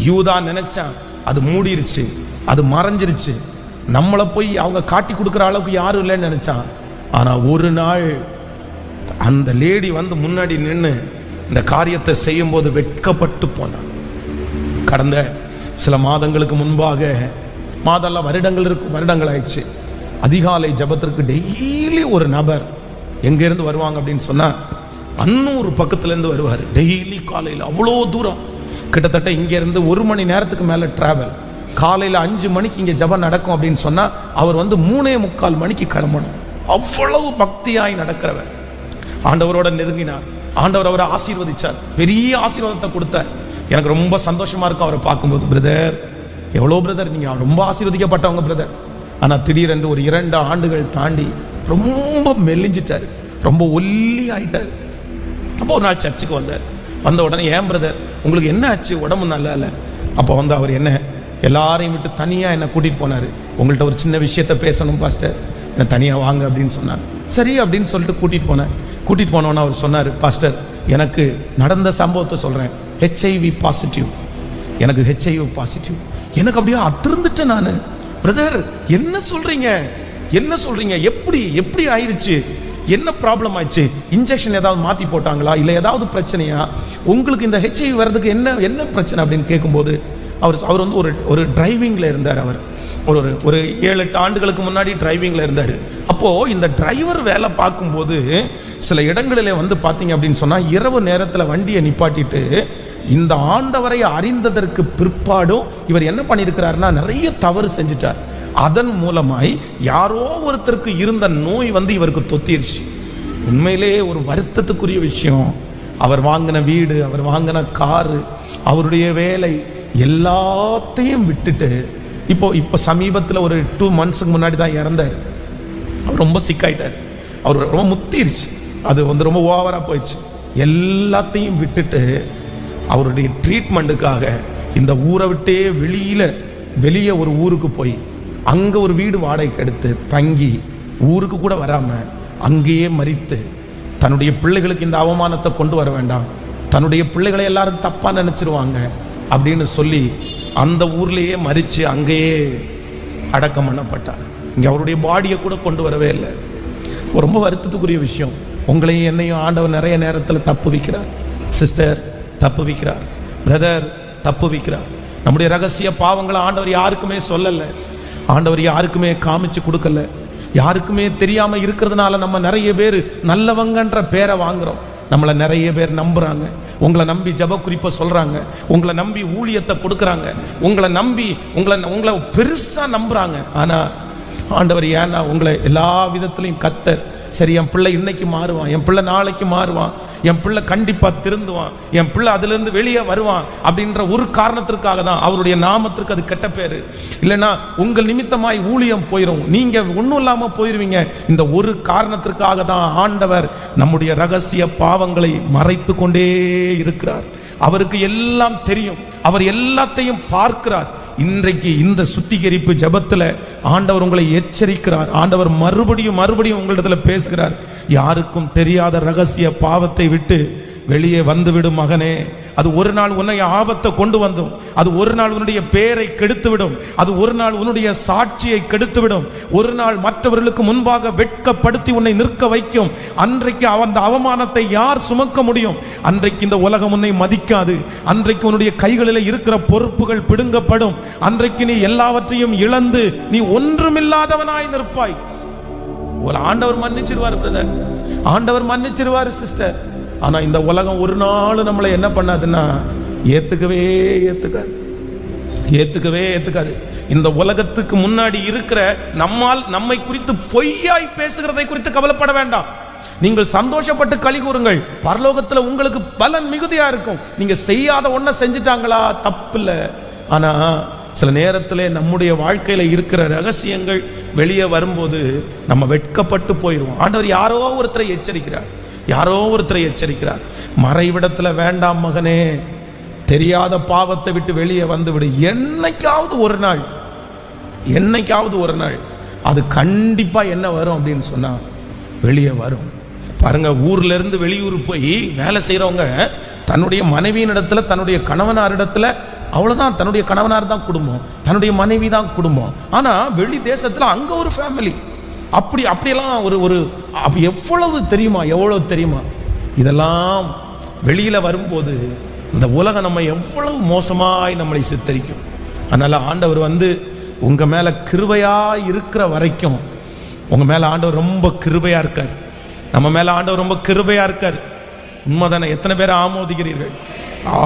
யூதா நினைச்சான், அது மூடிருச்சு, அது மறைஞ்சிருச்சு, நம்மளை போய் அவங்க காட்டி கொடுக்குற அளவுக்கு யாரும் இல்லைன்னு நினைச்சான். ஆனா ஒரு நாள் அந்த லேடி முன்னாடி நின்று இந்த காரியத்தை செய்யும் போது வெட்கப்பட்டு போனான். கடந்த சில மாதங்களுக்கு முன்பாக, வருடங்கள் ஆயிடுச்சு, அதிகாலை ஜபத்திற்கு டெய்லி ஒரு நபர் எங்கிருந்து வருவாங்க அப்படின்னு சொன்னா, அன்னூர் பக்கத்துலேருந்து வருவார். டெய்லி காலையில் அவ்வளோ தூரம், கிட்டத்தட்ட இங்கேருந்து 1 மணி நேரத்துக்கு மேலே டிராவல். காலையில் 5 மணிக்கு இங்கே ஜபம் நடக்கும் அப்படின்னு சொன்னால் அவர் 3:45 மணிக்கு கிளம்பணும். அவ்வளவு பக்தியாய் நடக்கிறவர். ஆண்டவரோட நெருங்கினார், ஆண்டவர் அவரை ஆசீர்வதிச்சார், பெரிய ஆசீர்வாதத்தை கொடுத்தார். எனக்கு ரொம்ப சந்தோஷமா இருக்கும் அவரை பார்க்கும்போது. பிரதர், எவ்வளோ பிரதர், நீங்கள் ரொம்ப ஆசீர்வதிக்கப்பட்டவங்க பிரதர், ஆனால் திடீரென்று ஒரு 2 ஆண்டுகள் தாண்டி ரொம்ப மெல்லிஞ்சிட்டார், ரொம்ப ஒல்லி ஆயிட்டார். அப்போ ஒரு நாள் சர்ச்சுக்கு வந்தார். வந்த உடனே, ஏன் பிரதர் உங்களுக்கு என்ன ஆச்சு, உடம்பு நல்லா இல்லை? அப்போ வந்து அவர் என்ன எல்லாரையும் விட்டு தனியாக என்னை கூட்டிகிட்டு போனார். உங்கள்கிட்ட ஒரு சின்ன விஷயத்த பேசணும் பாஸ்டர், என்னை தனியாக வாங்க அப்படின்னு சொன்னார். சரி அப்படின்னு சொல்லிட்டு கூட்டிகிட்டு போனேன். கூட்டிகிட்டு போனோன்னு அவர் சொன்னார், பாஸ்டர் எனக்கு நடந்த சம்பவத்தை சொல்கிறேன், ஹெச்ஐவி பாசிட்டிவ், எனக்கு ஹெச்ஐவி பாசிட்டிவ். எனக்கு அப்படியே அதிர்ந்துட்டேன் நான். பிரதர் என்ன சொல்கிறீங்க, என்ன சொல்கிறீங்க, எப்படி எப்படி ஆயிடுச்சு, என்ன ப்ராப்ளம் ஆயிடுச்சு, இன்ஜெக்ஷன் ஏதாவது மாற்றி போட்டாங்களா, இல்லை ஏதாவது பிரச்சனையா, உங்களுக்கு இந்த ஹெச்ஐவி வர்றதுக்கு என்ன என்ன பிரச்சனை அப்படின்னு கேட்கும்போது அவர் வந்து ஒரு டிரைவிங்கில் இருந்தார். அவர் ஒரு 7-8 ஆண்டுகளுக்கு முன்னாடி டிரைவிங்கில் இருந்தார். அப்போது இந்த டிரைவர் வேலை பார்க்கும்போது சில இடங்களில் வந்து பார்த்தீங்க அப்படின்னு சொன்னால், இரவு நேரத்தில் வண்டியை நிப்பாட்டிட்டு இந்த ஆண்டவரை அறிந்ததற்கு பிற்பாடும் இவர் என்ன பண்ணியிருக்கிறாருன்னா, நிறைய தவறு செஞ்சுட்டார். அதன் மூலமாய் யாரோ ஒருத்தருக்கு இருந்த நோய் வந்து இவருக்கு தொத்திருச்சு. உண்மையிலேயே ஒரு வருத்தத்துக்குரிய விஷயம். அவர் வாங்கின வீடு, அவர் வாங்கின காரு, அவருடைய வேலை எல்லாத்தையும் விட்டுட்டு இப்போ சமீபத்தில் ஒரு 2 மந்த்ஸுக்கு முன்னாடி தான் இறந்தார். அவர் ரொம்ப சிக்காயிட்டார், அவர் ரொம்ப முத்திருச்சு, அது வந்து ரொம்ப ஓவராக போயிடுச்சு. எல்லாத்தையும் விட்டுட்டு அவருடைய ட்ரீட்மெண்ட்டுக்காக இந்த ஊரை விட்டே வெளியே ஒரு ஊருக்கு போய் அங்கே ஒரு வீடு வாடகைக்கு எடுத்து தங்கி, ஊருக்கு கூட வராமல் அங்கேயே மரித்து, தன்னுடைய பிள்ளைகளுக்கு இந்த அவமானத்தை கொண்டு வர வேண்டாம், தன்னுடைய பிள்ளைகளை எல்லாரும் தப்பாக நினச்சிருவாங்க அப்படின்னு சொல்லி அந்த ஊர்லேயே மரித்து அங்கேயே அடக்கம் பண்ணப்பட்டார். இங்கே அவருடைய பாடியை கூட கொண்டு வரவே இல்லை. ரொம்ப வருத்தத்துக்குரிய விஷயம். உங்களையும் என்னையும் ஆண்டவர் நிறைய நேரத்தில் தப்பு வைக்கிறார். சிஸ்டர் தப்பு வைக்கிறார், பிரதர் தப்பு வைக்கிறார். நம்முடைய ரகசிய பாவங்களை ஆண்டவர் யாருக்குமே சொல்லலை, ஆண்டவர் யாருக்குமே காமிச்சு கொடுக்கல. யாருக்குமே தெரியாமல் இருக்கிறதுனால நம்ம நிறைய பேர் நல்லவங்கன்ற பேரை வாங்குறோம். நம்மளை நிறைய பேர் நம்புறாங்க, உங்களை நம்பி ஜப குறிப்பை சொல்றாங்க, உங்களை நம்பி ஊழியத்தை கொடுக்குறாங்க, உங்களை நம்பி உங்களை பெருசா நம்புறாங்க. ஆனா ஆண்டவர் ஏன்னா உங்களை எல்லா விதத்திலையும் கத்தர், சரி என் பிள்ளை இன்னைக்கு மாறுவான், என் பிள்ளை நாளைக்கு மாறுவான், என் பிள்ளை கண்டிப்பா திருந்துவான், என் பிள்ளை அதிலிருந்து வெளியே வருவான் அப்படின்ற ஒரு காரணத்திற்காக தான், அவருடைய நாமத்திற்கு அது கெட்ட பேரு. இல்லைன்னா உங்கள் நிமித்தமாய் ஊழியம் போயிடும், நீங்க ஒன்றும் இல்லாம போயிருவீங்க. இந்த ஒரு காரணத்திற்காக தான் ஆண்டவர் நம்முடைய ரகசிய பாவங்களை மறைத்து கொண்டே இருக்கிறார். அவருக்கு எல்லாம் தெரியும், அவர் எல்லாத்தையும் பார்க்கிறார். இன்றைக்கு இந்த சுத்திகரிப்பு ஜபத்தில் ஆண்டவர் உங்களை எச்சரிக்கிறார். ஆண்டவர் மறுபடியும் உங்களிடத்தில் பேசுகிறார். யாருக்கும் தெரியாத ரகசிய பாவத்தை விட்டு வெளியே வந்துவிடும் மகனே. அது ஒரு நாள் உன்னை ஆபத்தை கொண்டு வந்தும், அது ஒரு நாள் உன்னுடைய பேரை கெடுத்துவிடும், அது ஒரு நாள் உன்னுடைய சாட்சியை கெடுத்துவிடும், ஒரு நாள் மற்றவர்களுக்கு முன்பாக வெட்கப்படுத்தி உன்னை நிற்க வைக்கும். அன்றைக்கு அந்த அவமானத்தை யார் சுமக்க முடியும்? அன்றைக்கு இந்த உலகம் உன்னை மதிக்காது. அன்றைக்கு உன்னுடைய கைகளில் இருக்கிற பொறுப்புகள் பிடுங்கப்படும். அன்றைக்கு நீ எல்லாவற்றையும் இழந்து நீ ஒன்றுமில்லாதவனாய் நிற்பாய். ஒரு ஆண்டவர் மன்னிச்சிருவார் பிரதர், ஆண்டவர் மன்னிச்சிருவார் சிஸ்டர். ஆனா இந்த உலகம் ஒரு நாள் நம்மளை என்ன பண்ணாதுன்னா ஏத்துக்கவே ஏத்துக்காது. இந்த உலகத்துக்கு முன்னாடி இருக்கிற நம்மை குறித்து பொய்யாய் பேசுகிறதை குறித்து கவலைப்பட வேண்டாம். நீங்கள் சந்தோஷப்பட்டு களி கூறுங்கள், பரலோகத்துல உங்களுக்கு பலன் மிகுதியா இருக்கும். நீங்க செய்யாத ஒன்ன செஞ்சுட்டாங்களா தப்பில்ல. ஆனா சில நேரத்தில் நம்முடைய வாழ்க்கையில இருக்கிற ரகசியங்கள் வெளியே வரும்போது நம்ம வெட்கப்பட்டு போயிடுவோம். ஆண்டவர் யாரோ ஒருத்தரை எச்சரிக்கிறார், மறைவிடத்துல வேண்டாம் மகனே, தெரியாத பாவத்தை விட்டு வெளியே வந்து விடு. என்னைக்காவது ஒரு நாள் அது கண்டிப்பா என்ன வரும் அப்படின்னு சொன்னா வெளியே வரும். பாருங்க, ஊர்ல இருந்து வெளியூர் போய் வேலை செய்யறவங்க தன்னுடைய மனைவியின் இடத்துல, தன்னுடைய கணவனாரிடத்துல அவ்வளவுதான், தன்னுடைய கணவனார் தான் குடும்பம், தன்னுடைய மனைவி தான் குடும்பம். ஆனா வெளி தேசத்துல அங்க ஒரு ஃபேமிலி, அப்படியெல்லாம் ஒரு எவ்வளவு தெரியுமா? இதெல்லாம் வெளியில வரும்போது இந்த உலகம் நம்ம எவ்வளவு மோசமாய் நம்மளை சித்தரிக்கும். அதனால ஆண்டவர் வந்து உங்க மேல கிருபையா இருக்கிற வரைக்கும், உங்க மேல ஆண்டவர் ரொம்ப கிருபையா இருக்கார், நம்ம மேல ஆண்டவர் ரொம்ப கிருபையா இருக்கார். உண்மைதானே? எத்தனை பேர் ஆமோதிக்கிறீர்கள்?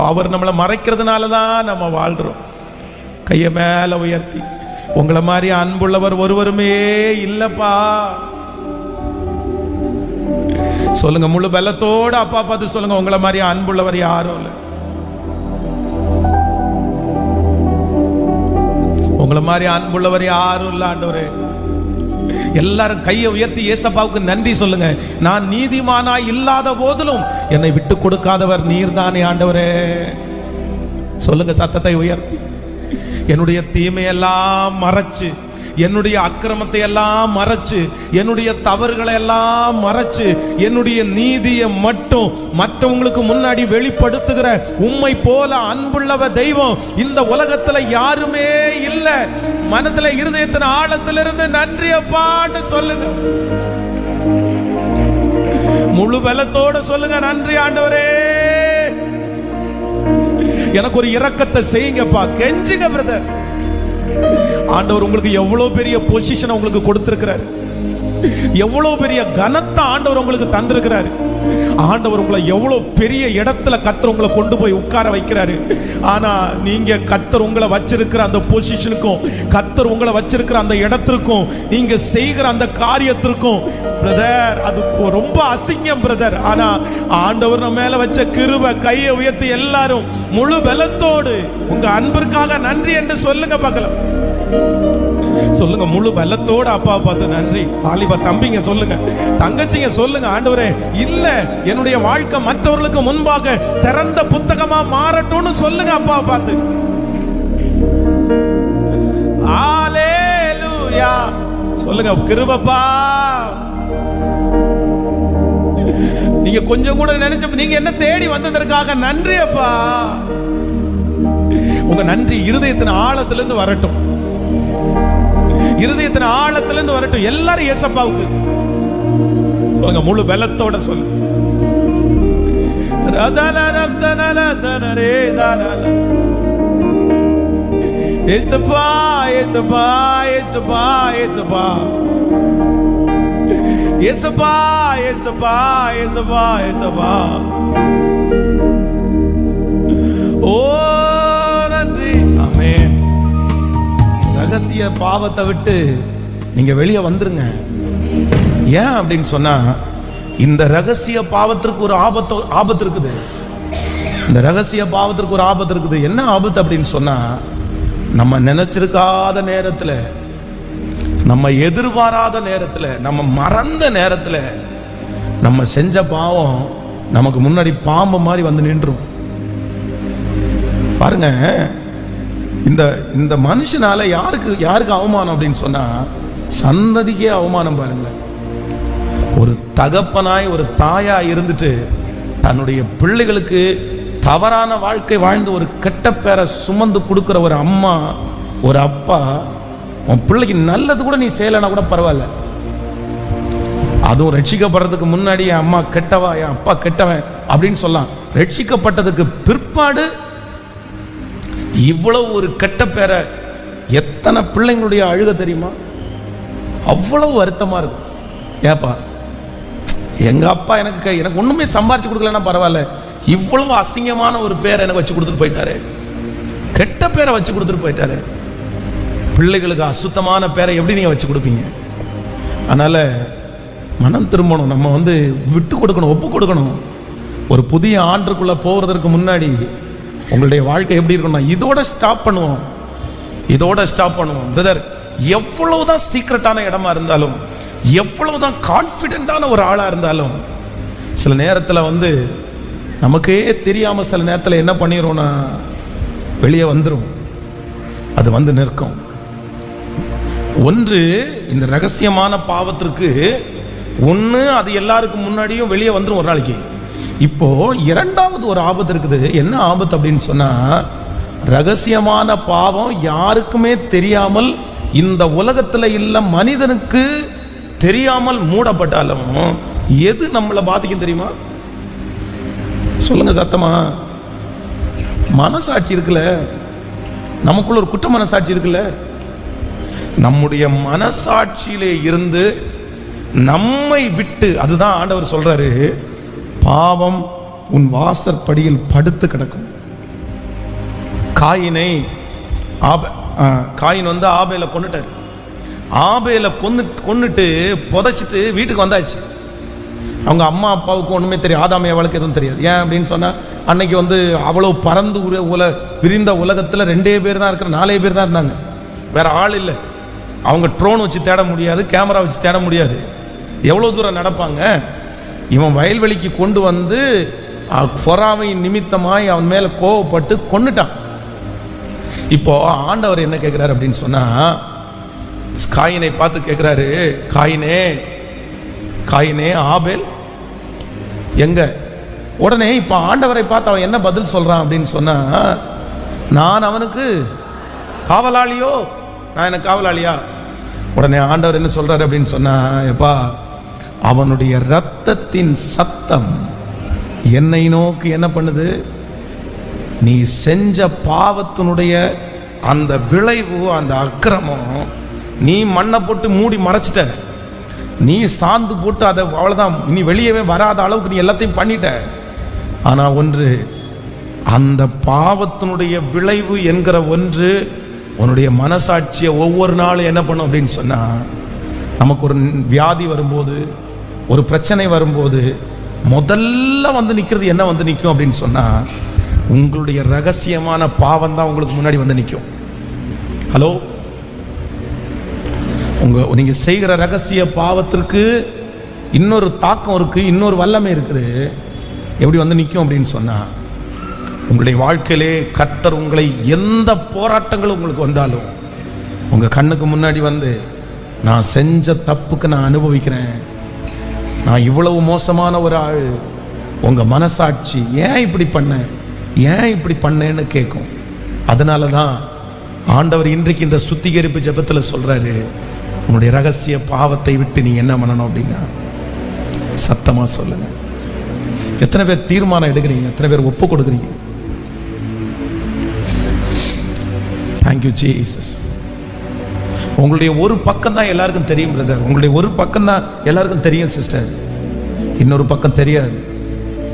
அவர் நம்மளை மறைக்கிறதுனால தான் நம்ம வாழ்றோம். கையை மேல உயர்த்தி, உங்களை மாதிரி அன்புள்ளவர் ஒருவருமே இல்லப்பா சொல்லுங்க. முழு பலத்தோட அப்பா பார்த்து சொல்லுங்க, உங்களை மாதிரி அன்புள்ளவர் யாரும் இல்லை, உங்களை மாதிரி அன்புள்ளவர் யாரும் இல்லை ஆண்டவரே. எல்லாரும் கையை உயர்த்தி ஏசப்பாவுக்கு நன்றி சொல்லுங்க. நான் நீதிமானாய் இல்லாத போதிலும் என்னை விட்டு கொடுக்காதவர் நீர்தானே ஆண்டவரே. சொல்லுங்க சத்தத்தை உயர்த்தி. என்னுடைய தீமையெல்லாம் மறைச்சு, என்னுடைய அக்கிரமத்தை எல்லாம் மறைச்சு, என்னுடைய தவறுகளை எல்லாம் மறைச்சு, என்னுடைய நீதியை மட்டும் மற்றவங்களுக்கு முன்னாடி வெளிப்படுத்துகிற உம்மை போல அன்புள்ளவ தெய்வம் இந்த உலகத்துல யாருமே இல்லை. மனத்துல இருதயத்தின் ஆழத்திலிருந்து நன்றி அப்பான்னு சொல்லுங்க. முழு பலத்தோட சொல்லுங்க, நன்றி ஆண்டவரே. எனக்கு ஒரு இரக்கத்தை செய்யுங்கப்பா, கெஞ்சுங்க பிரதர். ஆண்டவர் உங்களுக்கு எவ்வளவு பெரிய பொசிஷன் உங்களுக்கு கொடுத்திருக்கிறார், எவ்வளவு பெரிய கனத்தை ஆண்டவர் உங்களுக்கு தந்திருக்கிறார். ஆண்டவர் உங்களை எவ்வளவு பெரிய இடத்துல கர்த்தர் உங்களை கொண்டு போய் உட்கார வைக்கிறாரு. ஆனா நீங்க கர்த்தர் உங்களை வச்சிருக்கிற அந்த பொசிஷனுக்கும், கர்த்தர் உங்களை வச்சிருக்கிற அந்த இடத்திற்கும், நீங்க செய்கிற அந்த காரியத்திற்கும் பிரதர் அது ரொம்ப அசிங்கம் பிரதர். ஆனா ஆண்டவர் நம்ம மேல வச்ச கிருபை, கையை உயர்த்தி எல்லாரும் முழு பலத்தோடு உங்க அன்பிற்காக நன்றி என்று சொல்லுங்க பார்க்கலாம். சொல்லுங்க முழு பலத்தோட அப்பா பார்த்து நன்றி. வாலிபா தம்பிங்க சொல்லுங்க, தங்கச்சிங்க சொல்லுங்க, ஆண்டவரே இல்ல என்னுடைய வாழ்க்கை மற்றவர்களுக்கு முன்பாக திறந்த புத்தகமா மாறட்டும்னு சொல்லுங்க அப்பா பார்த்து. ஹalleluya சொல்லுங்க. கிருபைப்பா, நீங்க கொஞ்சம் கூட நினைச்ச, நீங்க என்ன தேடி வந்ததற்காக நன்றி அப்பா. உங்க நன்றி இருதயத்தின் ஆழத்திலிருந்து வரட்டும், இருதயத்தின் ஆழத்திலிருந்து வரட்டும். எல்லாரும் ஏசப்பாவுக்கு சொல்லுங்க, முழு பலத்தோட சொல்லு. ஏசப்பா ஏசப்பா ஏசப்பா ஏசப்பா ஏசப்பா ஏசப்பா ஏசப்பா ஏசப்பா. ஓ நன்றி. ஆமென். ரகசிய பாவத்தை விட்டு நீங்க வெளியே வந்துருங்க. ஏன் அப்படின்னு சொன்னா, இந்த ரகசிய பாவத்திற்கு ஒரு ஆபத்து இருக்குது. இந்த ரகசிய பாவத்திற்கு ஒரு ஆபத்து இருக்குது. என்ன ஆபத்து அப்படின்னு சொன்னா, நம்ம நினைச்சிருக்காத நேரத்தில், நம்ம எதிர்பாராத நேரத்தில், நம்ம மறந்த நேரத்தில் நம்ம செஞ்ச பாவம் நமக்கு முன்னாடி பாம்பு மாதிரி வந்து நின்றும். பாருங்க, இந்த மனுஷனால யாருக்கு அவமானம் அப்படின்னு சொன்னா, சந்ததிக்கே அவமானம். பாருங்க, ஒரு தகப்பனாய் ஒரு தாயா இருந்துட்டு தன்னுடைய பிள்ளைகளுக்கு தவறான வாழ்க்கை வாழ்ந்து ஒரு கெட்ட பேரை சுமந்து கொடுக்கிற ஒரு அம்மா, ஒரு அப்பா, உன் பிள்ளைக்கு நல்லது கூட நீ செய்யலைன்னா கூட பரவாயில்ல, அதுவும் ரட்சிக்கப்படுறதுக்கு முன்னாடி என் அம்மா கெட்டவா, என் அப்பா கெட்டவன் அப்படின்னு சொல்லலாம். ரட்சிக்கப்பட்டதுக்கு பிற்பாடு இவ்வளவு ஒரு கெட்ட பேரை, எத்தனை பிள்ளைங்களுடைய அழுக தெரியுமா? அவ்வளவு வருத்தமா இருக்கும். ஏப்பா, எங்க அப்பா எனக்கு ஒண்ணுமே சம்பாரிச்சு கொடுக்கலன்னா பரவாயில்ல, இவ்வளவு அசிங்கமான ஒரு பேரை எனக்கு வச்சு கொடுத்துட்டு போயிட்டாரு, கெட்ட பேரை வச்சு கொடுத்துட்டு போயிட்டாரு. பிள்ளைகளுக்கு அசுத்தமான பேரை எப்படி நீங்க வச்சு கொடுப்பீங்க? அதனால மனம் திரும்பணும், நம்ம விட்டு கொடுக்கணும், ஒப்பு கொடுக்கணும். ஒரு புதிய ஆண்டுக்குள்ள போகிறதுக்கு முன்னாடி உங்களுடைய வாழ்க்கை எப்படி இருக்கணும், இதோட ஸ்டாப் பண்ணுவோம், இதோட ஸ்டாப் பண்ணுவோம். பிரதர், எவ்வளவுதான் சீக்ரெட்டான இடமா இருந்தாலும், எவ்வளவுதான் கான்ஃபிடென்ட்டான ஒரு ஆளா இருந்தாலும், சில நேரத்தில் நமக்கே தெரியாம சில நேரத்தில் என்ன பண்ணிடும்னா வெளியே வந்துடும், அது நிற்கும். ஒன்று, இந்த ரகசியமான பாவத்திற்கு ஒன்று அது எல்லாருக்கும் முன்னாடியும் வெளியே வந்துடும் ஒரு நாளைக்கு. இப்போ இரண்டாவது ஒரு ஆபத்து இருக்குது. என்ன ஆபத்து அப்படின்னு சொன்னா, ரகசியமான பாவம் யாருக்குமே தெரியாமல், இந்த உலகத்துல இல்ல மனிதனுக்கு தெரியாமல் மூடப்பட்டாலும் எது நம்மளை பாதிக்கும் தெரியுமா? சொல்லுங்க சத்தமா. மனசாட்சி இருக்குல்ல, நமக்குள்ள ஒரு குற்ற மனசாட்சி இருக்குல்ல, நம்முடைய மனசாட்சியிலே இருந்து நம்மை விட்டு, அதுதான் ஆண்டவர் சொல்றாரு, பாவம் உன் வாசற்படியில் படுத்து கிடக்கும். காயின் ஆபேலை கொன்னுட்டார். ஆபேலை கொன்னுட்டு புதைச்சிட்டு வீட்டுக்கு வந்தாச்சு. அவங்க அம்மா அப்பாவுக்கு ஒண்ணுமே தெரியும், ஆதாம் ஏவாளுக்கு எதுவும் தெரியாது. ஏன் அப்படின்னு சொன்னா, அன்னைக்கு அவ்வளவு பறந்து விரிந்த உலகத்துல 2 பேர் தான் இருக்கிற, 4 பேர் தான் இருந்தாங்க, வேற ஆள் இல்லை. அவங்க ட்ரோன் வச்சு தேட முடியாது, கேமரா வச்சு தேட முடியாது. எவ்வளோ தூரம் நடப்பாங்க? இவன் வயல்வெளிக்கு கொண்டு வந்து பொறாமை நிமித்தமாய் அவன் மேலே கோவப்பட்டு கொன்னுட்டான். இப்போ ஆண்டவர் என்ன கேட்குறாரு அப்படின்னு சொன்னா, காயினை பார்த்து கேட்குறாரு, காயினே காயினே ஆபேல் எங்க? உடனே இப்போ ஆண்டவரை பார்த்து அவன் என்ன பதில் சொல்றான் அப்படின்னு சொன்னா, நான் அவனுக்கு காவலாளியோ? நான் எனக்கு காவலாளியா? உடனே ஆண்டவர் என்ன சொல்றாரு அப்படின்னு சொன்னா, எப்பா அவனுடைய இரத்தத்தின் சத்தம் என்னை நோக்கி என்ன பண்ணுது? நீ செஞ்ச பாவத்தினுடைய அந்த விளைவு, அந்த அக்கிரமம், நீ மண்ணை போட்டு மூடி மறைச்சிட்ட, நீ சாந்து போட்டு அதை அவ்வளோதான், நீ வெளியவே வராத அளவுக்கு நீ எல்லாத்தையும் பண்ணிட்ட. ஆனால் ஒன்று, அந்த பாவத்தினுடைய விளைவு என்கிற ஒன்று உன்னுடைய மனசாட்சியை ஒவ்வொரு நாளும் என்ன பண்ணும் அப்படின்னு சொன்னால், நமக்கு ஒரு வியாதி வரும்போது, ஒரு பிரச்சனை வரும்போது முதல்ல வந்து நிற்கிறது என்ன வந்து நிற்கும் அப்படின்னு சொன்னால், உங்களுடைய ரகசியமான பாவம் தான் உங்களுக்கு முன்னாடி வந்து நிற்கும். ஹலோ, நீங்கள் செய்கிற ரகசிய பாவத்திற்கு இன்னொரு தாக்கம் இருக்குது, இன்னொரு வல்லமை இருக்குது. எப்படி வந்து நிற்கும் அப்படின்னு சொன்னால், உங்களுடைய வாழ்க்கையிலே கர்த்தர் உங்களை எந்த போராட்டங்களும் உங்களுக்கு வந்தாலும் உங்கள் கண்ணுக்கு முன்னாடி வந்து, நான் செஞ்ச தப்புக்கு நான் அனுபவிக்கிறேன், நான் இவ்வளவு மோசமான ஒரு ஆள், உங்கள் மனசாட்சி ஏன் இப்படி பண்ண, ஏன் இப்படி பண்ணேன்னு கேட்கும். அதனால தான் ஆண்டவர் இன்றைக்கு இந்த சுத்திகரிப்பு ஜெபத்தில் சொல்கிறாரு, உன்னுடைய ரகசிய பாவத்தை விட்டு நீங்கள் என்ன பண்ணணும் அப்படின்னா சத்தமாக சொல்லுங்க. எத்தனை பேர் தீர்மானம் எடுக்கிறீங்க? எத்தனை பேர் ஒப்பு கொடுக்குறீங்க? Thank you Jesus. உங்களுடைய ஒரு பக்கம் தான் எல்லாருக்கும் தெரியும் பிரதர், உங்களுடைய ஒரு பக்கம் தான் எல்லாருக்கும் தெரியும் சிஸ்டர், இன்னொரு பக்கம் தெரியாது.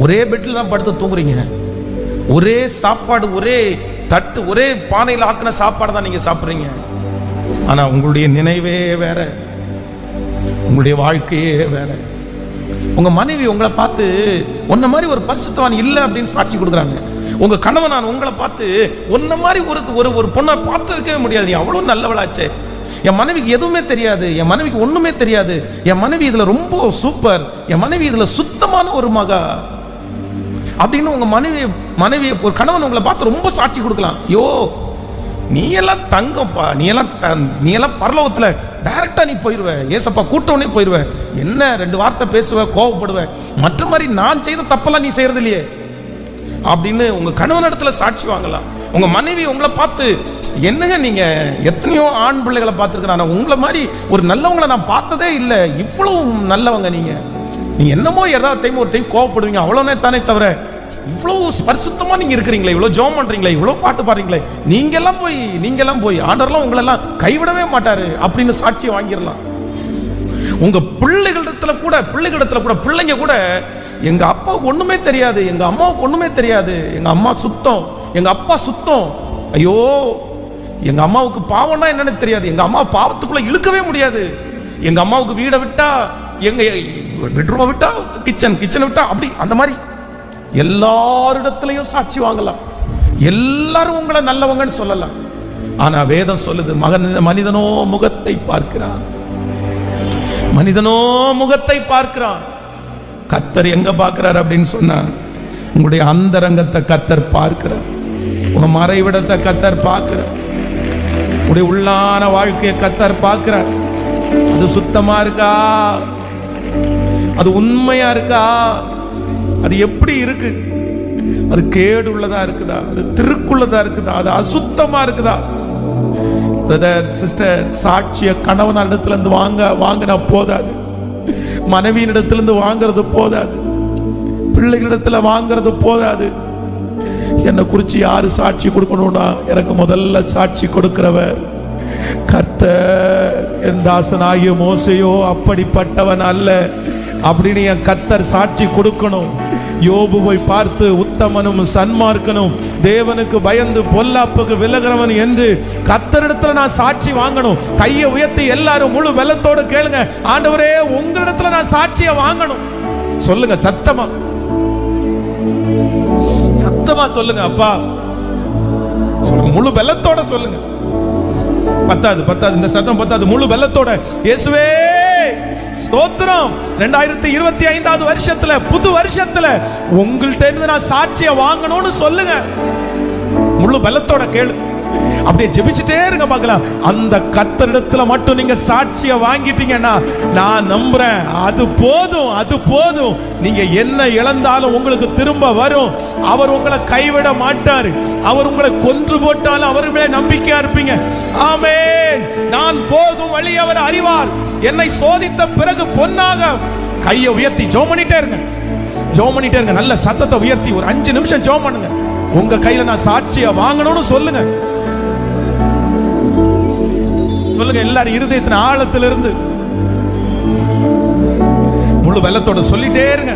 ஒரே பெட்டில் தான் படுத்து தூங்குறீங்க, ஒரே சாப்பாடு, ஒரே தட்டு, ஒரே பானையில் ஆக்கின சாப்பாடு தான் நீங்கள் சாப்பிட்றீங்க. ஆனால் உங்களுடைய நினைவே வேற, உங்களுடைய வாழ்க்கையே வேற. உங்கள் மனைவி உங்களை பார்த்து உன்ன மாதிரி ஒரு பரிசுத்தவான் இல்லை அப்படின்னு சாட்சி கொடுக்குறாங்க. உங்கள் கணவன் நான் உங்களை பார்த்து உன்ன மாதிரி ஒரு பொண்ணை பார்த்து இருக்கவே முடியாது, நீ அவ்வளோ நல்லவளாச்சே, என் மனைவிக்கு எதுவுமே தெரியாது, என் மனைவிக்கு ஒன்றுமே தெரியாது, என் மனைவி இதில் ரொம்ப சூப்பர், என் மனைவி இதில் சுத்தமான ஒரு மகா அப்படின்னு உங்கள் மனைவி ஒரு கணவன் உங்களை பார்த்து ரொம்ப சாட்சி கொடுக்கலாம். ஐயோ நீ எல்லாம் தங்கப்பா, நீ எல்லாம் பரலோகத்தில் டைரக்டா நீ போயிடுவ, ஏசப்பா கூட்டவனே போயிடுவ, என்ன 2 வார்த்தை பேசுவ, கோவப்படுவ, மற்ற மாதிரி நான் செய்த தப்பெல்லாம் நீ செய்யறது இல்லையே அப்படின்னு உங்க கணவன் இடத்துல சாட்சி வாங்கலாம். உங்க மனைவி உங்களை பார்த்து, என்னங்க நீங்க எத்தனையோ ஆண் பிள்ளைகளை பார்த்துருக்கிறேன், உங்களை மாதிரி ஒரு நல்லவங்களை நான் பார்த்ததே இல்லை, இவ்வளவு நல்லவங்க நீங்க என்னமோ ஏதாவது ஒரு டைம் கோவப்படுவீங்க, அவ்வளோனே தானே தவிர இவ்வளவு பரிசுத்தமா நீங்க இருக்கிறீங்களே, இவ்வளவு ஜெபம் பண்றீங்களே, இவ்வளவு பாட்டு பாடுறீங்களே, நீங்கெல்லாம் போய் ஆண்டவர்லாம் உங்களெல்லாம் கைவிடவே மாட்டாரு அப்படின்னு சாட்சியை வாங்கிடலாம். உங்க பிள்ளைகளிடத்துல கூட பிள்ளைங்க கூட, எங்க அப்பாவுக்கு ஒண்ணுமே தெரியாது, எங்க அம்மாவுக்கு ஒண்ணுமே தெரியாது, எங்க அம்மா சுத்தம், எங்க அப்பா சுத்தம், ஐயோ எங்க அம்மாவுக்கு பாவம்னா என்னன்னு தெரியாது, எங்க அம்மா பாவத்துக்குள்ள இழுக்கவே முடியாது, எங்க அம்மாவுக்கு வீடை விட்டா, எங்க பெட்ரூமை விட்டா கிச்சனை விட்டா, அப்படி அந்த மாதிரி எல்லாரிடத்திலையும் சாட்சி வாங்கலாம், எல்லாரும் உங்களை நல்லவங்கன்னு சொல்லலாம். ஆனா வேதம் சொல்லுது, மனிதனோ முகத்தை பார்க்கிறான், கர்த்தர் எங்க பார்க்கிறார் அப்படின்னு சொன்னா, உங்களுடைய அந்தரங்கத்தை கர்த்தர் பார்க்கிறார், உங்க மறைவிடத்தை கர்த்தர் பார்க்கிறார், உங்களுடைய உள்ளான வாழ்க்கையை கர்த்தர் பார்க்கிறார். அது சுத்தமா இருக்கா, அது உண்மையா இருக்கா, அது எப்படி இருக்கு, அது கேடு உள்ளதா இருக்குதா, அது திருக்குள்ளதா இருக்குதா, அது அசுத்தமா இருக்குதா? பிரதர் சிஸ்டர், சாட்சிய கணவன் இடத்துல இருந்து வாங்கினா போதாது, மனைவியின் இடத்துல இருந்து வாங்குறது போதாது, பிள்ளைகளிடத்துல வாங்குறது போதாது. என்னை குறிச்சு யாரு சாட்சி கொடுக்கணும்னா, எனக்கு முதல்ல சாட்சி கொடுக்கிறவர் கர்த்தர். என் தாசனாகிய மோசேயோ அப்படிப்பட்டவன் அல்ல அப்படின்னு என் கர்த்தர் சாட்சி கொடுக்கணும். யோபுவை பார்த்து உத்தமனும் சன்மார்க்கனும் தேவனுக்கு பயந்து பொல்லாப்புக்கு விலகிறவன் என்று கர்த்தரிடத்துல நான் சாட்சி வாங்கணும். கையை உயர்த்தி எல்லாரும் முழு வெள்ளத்தோடு கேளுங்க, ஆண்டவரே உங்களிடத்துல நான் சாட்சியை வாங்கணும். சொல்லுங்க, சத்தமா சொல்லுங்க, அப்பா சொல்லுங்க, முழு வெள்ளத்தோட சொல்லுங்க. பத்தாது, இந்த சத்தம் பத்தாது. முழு பலத்தோட இயேசுவே ஸ்தோத்திரம். 2025வது வருஷத்துல, புது வருஷத்துல உங்கள்ட்ட இருந்து நான் சாட்சியை வாங்கணும்னு சொல்லுங்க. முழு பலத்தோட கேளு. அப்படியே ஜெபிச்சுட்டே இருங்க பார்க்கலாம். அந்த கர்த்தரிடத்துல மட்டும் நீங்க சாட்சியை வாங்கிட்டீங்கன்னா நான் நம்புறேன், அது போதும், அது போதும். நீங்க என்ன இழந்தாலும் உங்களுக்கு திரும்ப வரும். அவர் உங்களை கைவிட மாட்டார். அவர் உங்களை கொன்று போட்டாலும் அவர் மேல நம்பிக்கையா இருப்பீங்க. ஆமென். நான் போகும் வழி அவர் அறிவார். என்னை சோதித்த பிறகு பொன்னாக. கையை உயர்த்தி ஜெபம் பண்ணிட்டே இருங்க, ஜெபம் பண்ணிட்டே இருங்க. நல்ல சத்தத்தை உயர்த்தி ஒரு 5 நிமிஷம் ஜெபம் பண்ணுங்க. உங்க கையில நான் சாட்சியை வாங்கணும்னு சொல்லுங்க. சொல்லுங்க எல்லாரும் இருதயத்தின் ஆழத்திலிருந்து முழு பலத்தோட சொல்லிட்டே இருங்க.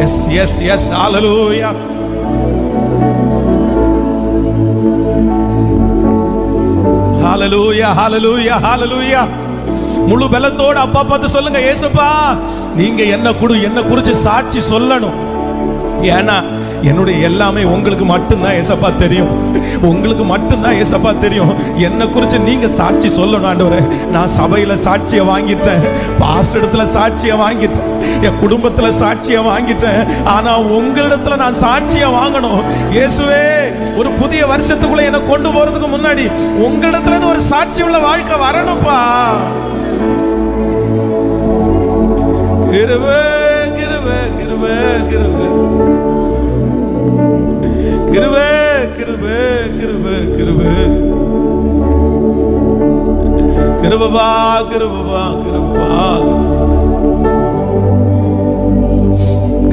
Yes yes yes. ஹalleluya. ஹalleluya ஹalleluya ஹalleluya. முழு பலத்தோட அப்பா பார்த்து சொல்லுங்க, இயேசுப்பா நீங்க என்ன குறிச்சு சாட்சி சொல்லணும். ஏன்னா என்னுடைய எல்லாமே உங்களுக்கு மட்டும்தான் ஏசப்பா தெரியும். உங்களுக்கு மட்டும்தான் ஏசப்பா தெரியும். என்ன குறித்து நீங்க சாட்சி சொல்லணும் ஆண்டவரே. நான் சபையில சாட்சியை வாங்கிட்டேன், பாஸ்டர் இடத்துல சாட்சியை வாங்கிட்டேன், என் குடும்பத்துல சாட்சியை வாங்கிட்டேன். ஆனா உங்களிடத்துல நான் சாட்சியை வாங்கணும். இயேசுவே ஒரு புதிய வருஷத்துக்குள்ள என்ன கொண்டு போறதுக்கு முன்னாடி உங்களிடத்துல இருந்து ஒரு சாட்சி உள்ள வாழ்க்கை வரணும்ப்பா. கிருபை கிருபை கிருபை கிருபை கிருபை கிருபை கிருபை கிருபை கிருபா கிருபா கிருபா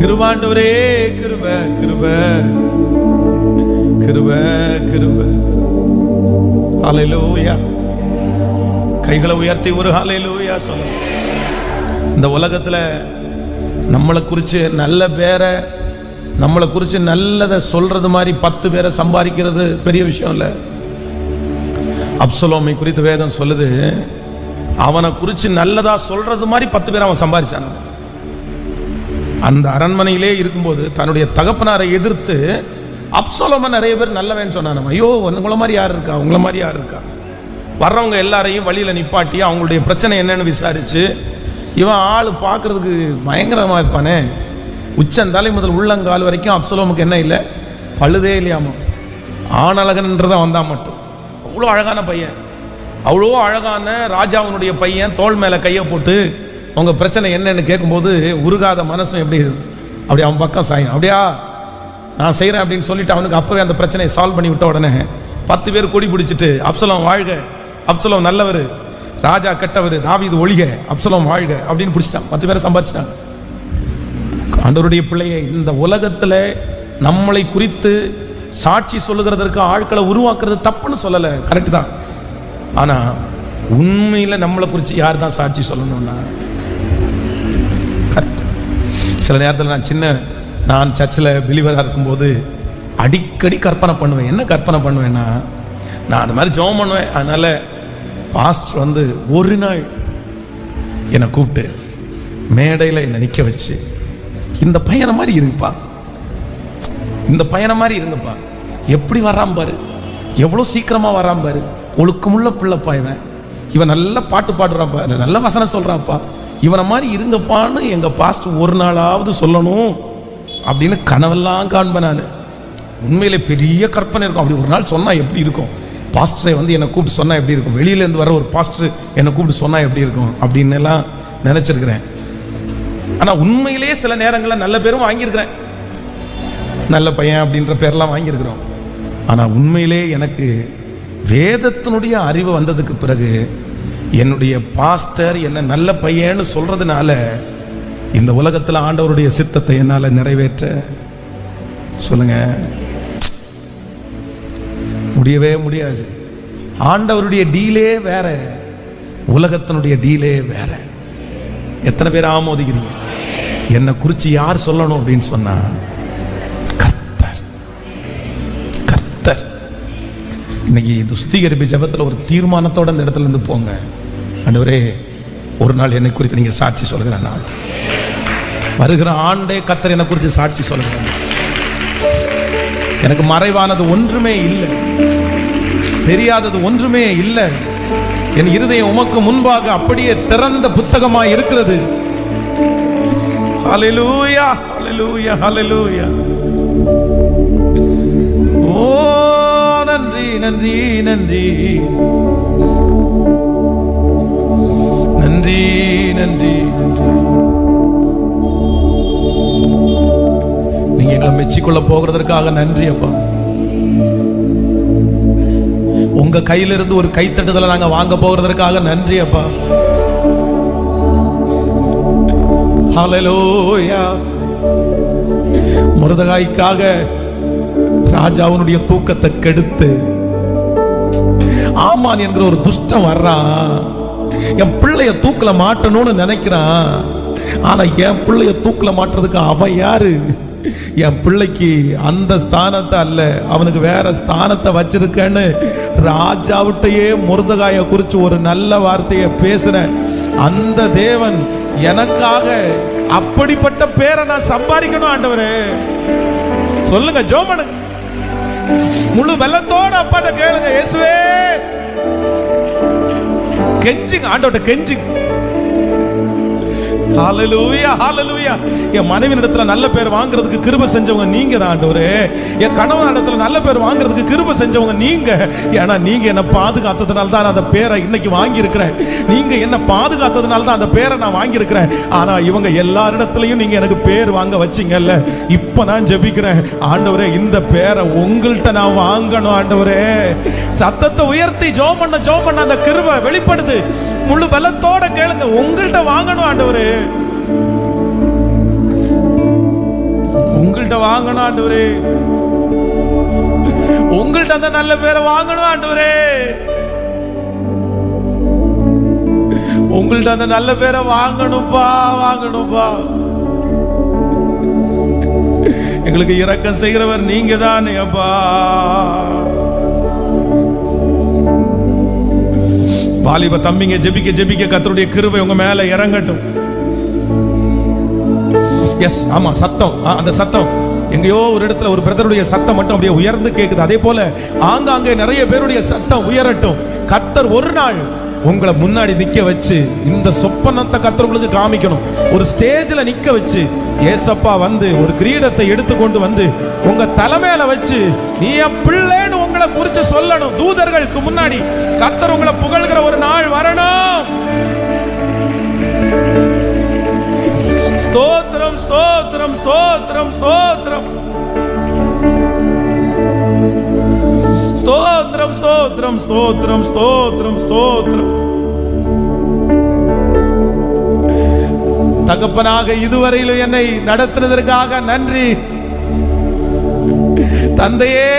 கிருபாண்டவரே கிருபை கிருபை கிருபை கிருபை. ஹல்லேலூயா. கைகளை உயர்த்தி ஒரு ஹல்லேலூயா சொல்லுங்க. இந்த உலகத்துல நம்மளை குறித்து நல்ல பேரை, நம்மளை குறித்து நல்லதை சொல்றது மாதிரி 10 பேரை சம்பாதிக்கிறது பெரிய விஷயம் இல்லை. அப்சலோமை குறித்து வேதம் சொல்லுது, அவனை குறித்து நல்லதா சொல்றது மாதிரி 10 பேர் அவன் சம்பாதிச்சான். அந்த அரண்மனையிலே இருக்கும்போது தன்னுடைய தகப்பனாரை எதிர்த்து அப்சலோமை நிறைய பேர் நல்லவன் சொன்னான். ஐயோ உங்களை மாதிரி யார் இருக்கா, உங்களை மாதிரி யார் இருக்கா. வர்றவங்க எல்லாரையும் வழியில் நிப்பாட்டி அவங்களுடைய பிரச்சனை என்னன்னு விசாரிச்சு, இவன் ஆள் பார்க்கறதுக்கு பயங்கரமாக இருப்பானே, உச்சந்தலை முதல் உள்ளங்கால் வரைக்கும் அப்சலோமுக்கு என்ன இல்லை, பழுதே இல்லையாமோ. ஆணழகன்றதான் வந்தான் மட்டும். அவ்வளோ அழகான பையன், அவ்வளோ அழகான ராஜாவினுடைய பையன். தோள் மேலே கையை போட்டு உங்கள் பிரச்சனை என்னன்னு கேட்கும்போது உருகாத மனசும் எப்படி அப்படி அவன் பக்கம் சாயும். அப்படியா நான் செய்கிறேன் அப்படின்னு சொல்லிட்டு அவனுக்கு அப்போவே அந்த பிரச்சனையை சால்வ் பண்ணி விட்ட உடனே 10 பேர் கொடி பிடிச்சிட்டு அப்சலோம் வாழ்க, அப்சலோம் நல்லவர், ராஜா கெட்டவர், தாவீது ஒழிக, அப்சலோம் வாழ்க அப்படின்னு பிடிச்சிட்டான். 10 பேரை சம்பாதிச்சிட்டாங்க. ஆண்டவருடைய பிள்ளையை இந்த உலகத்தில் நம்மளை குறித்து சாட்சி சொல்லுகிறதற்கு ஆட்களை உருவாக்குறது தப்புன்னு சொல்லலை, கரெக்டு தான். ஆனால் உண்மையில் நம்மளை குறித்து யார் தான் சாட்சி சொல்லணும்னா கரெக்ட். சில நேரத்தில் நான் சர்ச்சில் பிலீவராக இருக்கும்போது அடிக்கடி கற்பனை பண்ணுவேன். என்ன கற்பனை பண்ணுவேன்னா, நான் அந்த மாதிரி ஜெபம் பண்ணுவேன். அதனால் பாஸ்டர் வந்து ஒரு நாள் என்னை கூப்பிட்டு மேடையில் என்னை நிற்க வச்சு, இந்த பையனை மாதிரி இருங்கப்பா, இந்த பையனை மாதிரி இருங்கப்பா, எப்படி வரான் பாரு, எவ்வளோ சீக்கிரமாக வரான் பாரு, ஒழுக்கமுள்ள பிள்ளைப்பா, இவன் நல்ல பாட்டு பாடுறான்ப்பா, நல்ல வசனம் சொல்கிறான்ப்பா, இவனை மாதிரி இருங்கப்பான்னு எங்கள் பாஸ்டர் ஒரு நாளாவது சொல்லணும் அப்படின்னு கனவெல்லாம் காண்பேன் நான். உண்மையிலே பெரிய கற்பனை இருக்கும். அப்படி ஒரு நாள் சொன்னால் எப்படி இருக்கும், பாஸ்டரை வந்து என்னை கூப்பிட்டு சொன்னால் எப்படி இருக்கும், வெளியிலேருந்து வர ஒரு பாஸ்டர் என்னை கூப்பிட்டு சொன்னால் எப்படி இருக்கும் அப்படின்னு எல்லாம் நினச்சிருக்கிறேன். ஆனால் உண்மையிலேயே சில நேரங்களில் நல்ல பேரும் வாங்கியிருக்கிறேன், நல்ல பையன் அப்படின்ற பேர்லாம் வாங்கியிருக்கிறோம். ஆனால் உண்மையிலே எனக்கு வேதத்தினுடைய அறிவு வந்ததுக்கு பிறகு என்னுடைய பாஸ்டர் என்ன நல்ல பையன்னு சொல்றதுனால இந்த உலகத்தில் ஆண்டவருடைய சித்தத்தை என்னால் நிறைவேற்ற சொல்லுங்க முடியவே முடியாது. ஆண்டவருடைய டீலே வேற, உலகத்தினுடைய டீலே வேற. எத்தனை பேர் ஆமோதிக்கிறீங்க? என்னை குறித்து யார் சொல்லணும் அப்படின்னு சொன்னா கர்த்தர். கர்த்தர். இன்னைக்கு இந்த சுத்திகரிப்பு ஜெபத்தில் ஒரு தீர்மானத்தோட இந்த இடத்துல இருந்து போங்க. ஆண்டவரே, ஒரு நாள் என்னை குறித்து நீங்க சாட்சி சொல்லுகிறேன். நான் வருகிற ஆண்டே கர்த்தர் என்னை குறித்து சாட்சி சொல்லுகிறேன். எனக்கு மறைவானது ஒன்றுமே இல்லை. தெரியாதது ஒன்றுமே இல்லை. என் இருதயம் உமக்கு முன்பாக அப்படியே திறந்த புத்தகமாய் இருக்கிறது. ஹல்லேலூயா, ஹல்லேலூயா, ஹல்லேலூயா. ஓ நன்றி, நன்றி, நன்றி, நன்றி, நன்றி, நன்றி. நீங்க எங்களை மெச்சிக்கொள்ள போகிறதற்காக நன்றி அப்பா. உங்க கையிலிருந்து ஒரு கைத்தட்டுதலை நாங்க வாங்க போகிறதற்காக நன்றி அப்பா. ஹல்லேலூயா. மொர்தெகாய்க்காக ராஜாவுடைய தூக்கத்தை கெடுத்து ஆமான் என்கிற ஒரு துஷ்டம் வர்றான். என் பிள்ளைய தூக்கல மாட்டணும்னு நினைக்கிறான். ஆனா என் பிள்ளைய தூக்கல மாட்டுறதுக்கு அவன் யாரு? என் பிள்ளைக்கு அந்த ஸ்தானத்தை அல்ல, அவனுக்கு வேற ஸ்தானத்தை வச்சிருக்கேன்னு ராஜாவிட்டையே மொர்தெகாயை குறித்து ஒரு நல்ல வார்த்தையை பேசுற அந்த தேவன் எனக்காக அப்படிப்பட்ட பேரை நான் சம்பாதிக்கணும் ஆண்டவரே. சொல்லுங்க, ஜோமனு முழு வெள்ளத்தோட அப்பாட்ட கேளுங்க. இயேசுவே கெஞ்சுங்க, ஆண்டவர்ட்ட கெஞ்சுங்க. ஹல்லேலூயா, ஹல்லேலூயா. என் மனைவி இடத்துல நல்ல பேர் வாங்குறதுக்கு கிருபை செஞ்சவங்க நீங்க தான் ஆண்டவரே. என் கணவன் இடத்துல நல்ல பேர் வாங்குறதுக்கு கிருபை செஞ்சவங்க நீங்க. ஏன்னா நீங்க என்ன பாதுகாத்ததுனால தான் அந்த பேரை இன்னைக்கு வாங்கி இருக்கிறேன். நீங்க என்ன பாதுகாத்ததுனால தான் அந்த பேரை நான் வாங்கி இருக்கிறேன். ஆனா இவங்க எல்லாரிடத்துலயும் நீங்க எனக்கு பேர் வாங்க வச்சீங்கல்ல. இப்ப நான் ஜெபிக்கிறேன் ஆண்டவரே, இந்த பேரை உங்கள்கிட்ட நான் வாங்கணும் ஆண்டவரே. சத்தத்தை உயர்த்தி ஜெபம் பண்ண அந்த கிருபை வெளிப்படுது. முழு பலத்தோட கேளுங்க, உங்கள்கிட்ட வாங்கணும் ஆண்டவரே, உங்கள்கிட்ட வாங்கணும் ஆண்டவரே, உங்கள்கிட்ட அந்த நல்ல பேரை வாங்கணும் ஆண்டவரே, உங்கள்கிட்ட அந்த நல்ல பேரை வாங்கணும்பா, வாங்கணும்பா. எங்களுக்கு இரக்கம் செய்கிறவர் நீங்க தானே அப்பா. வாலிப தம்பிங்க ஜெபிக்க ஜெபிக்க கர்த்தருடைய கிருபை உங்க மேல இறங்கட்டும். எஸ், ஆமா, சத்தம், அந்த சத்தம் எங்கேயோ ஒரு இடத்துல ஒரு பிரதருடைய சத்தம் மட்டும் அப்படியே உயர்ந்து கேட்குது. அதே போல ஆங்காங்கே நிறைய பேருடைய சத்தம் உயரட்டும். கர்த்தர் ஒரு நாள் உங்களை முன்னாடி நிக்க வச்சு இந்த சொப்பனத்தை கர்த்தர் உங்களுக்கு காமிக்கணும். ஒரு ஸ்டேஜ்ல நிக்க வச்சு ஏசப்பா வந்து ஒரு கிரீடத்தை எடுத்துக்கொண்டு வந்து உங்க தலைமையில வச்சு நீ என் பிள்ளைன்னு உங்களை குறிச்சு சொல்லணும். தூதர்களுக்கு முன்னாடி கர்த்தர் உங்களை புகழ்கிற ஒரு நாள் வரணும். ஸ்தோத்திரம், ஸ்தோத்திரம், ஸ்தோத்திரம், ஸ்தோத்திரம், ஸ்தோத்திரம், ஸ்தோத்திரம், ஸ்தோத்திரம், ஸ்தோத்திரம், ஸ்தோத்திரம். தகப்பனாக இதுவரையிலும் என்னை நடத்தினதற்காக நன்றி. தந்தையே,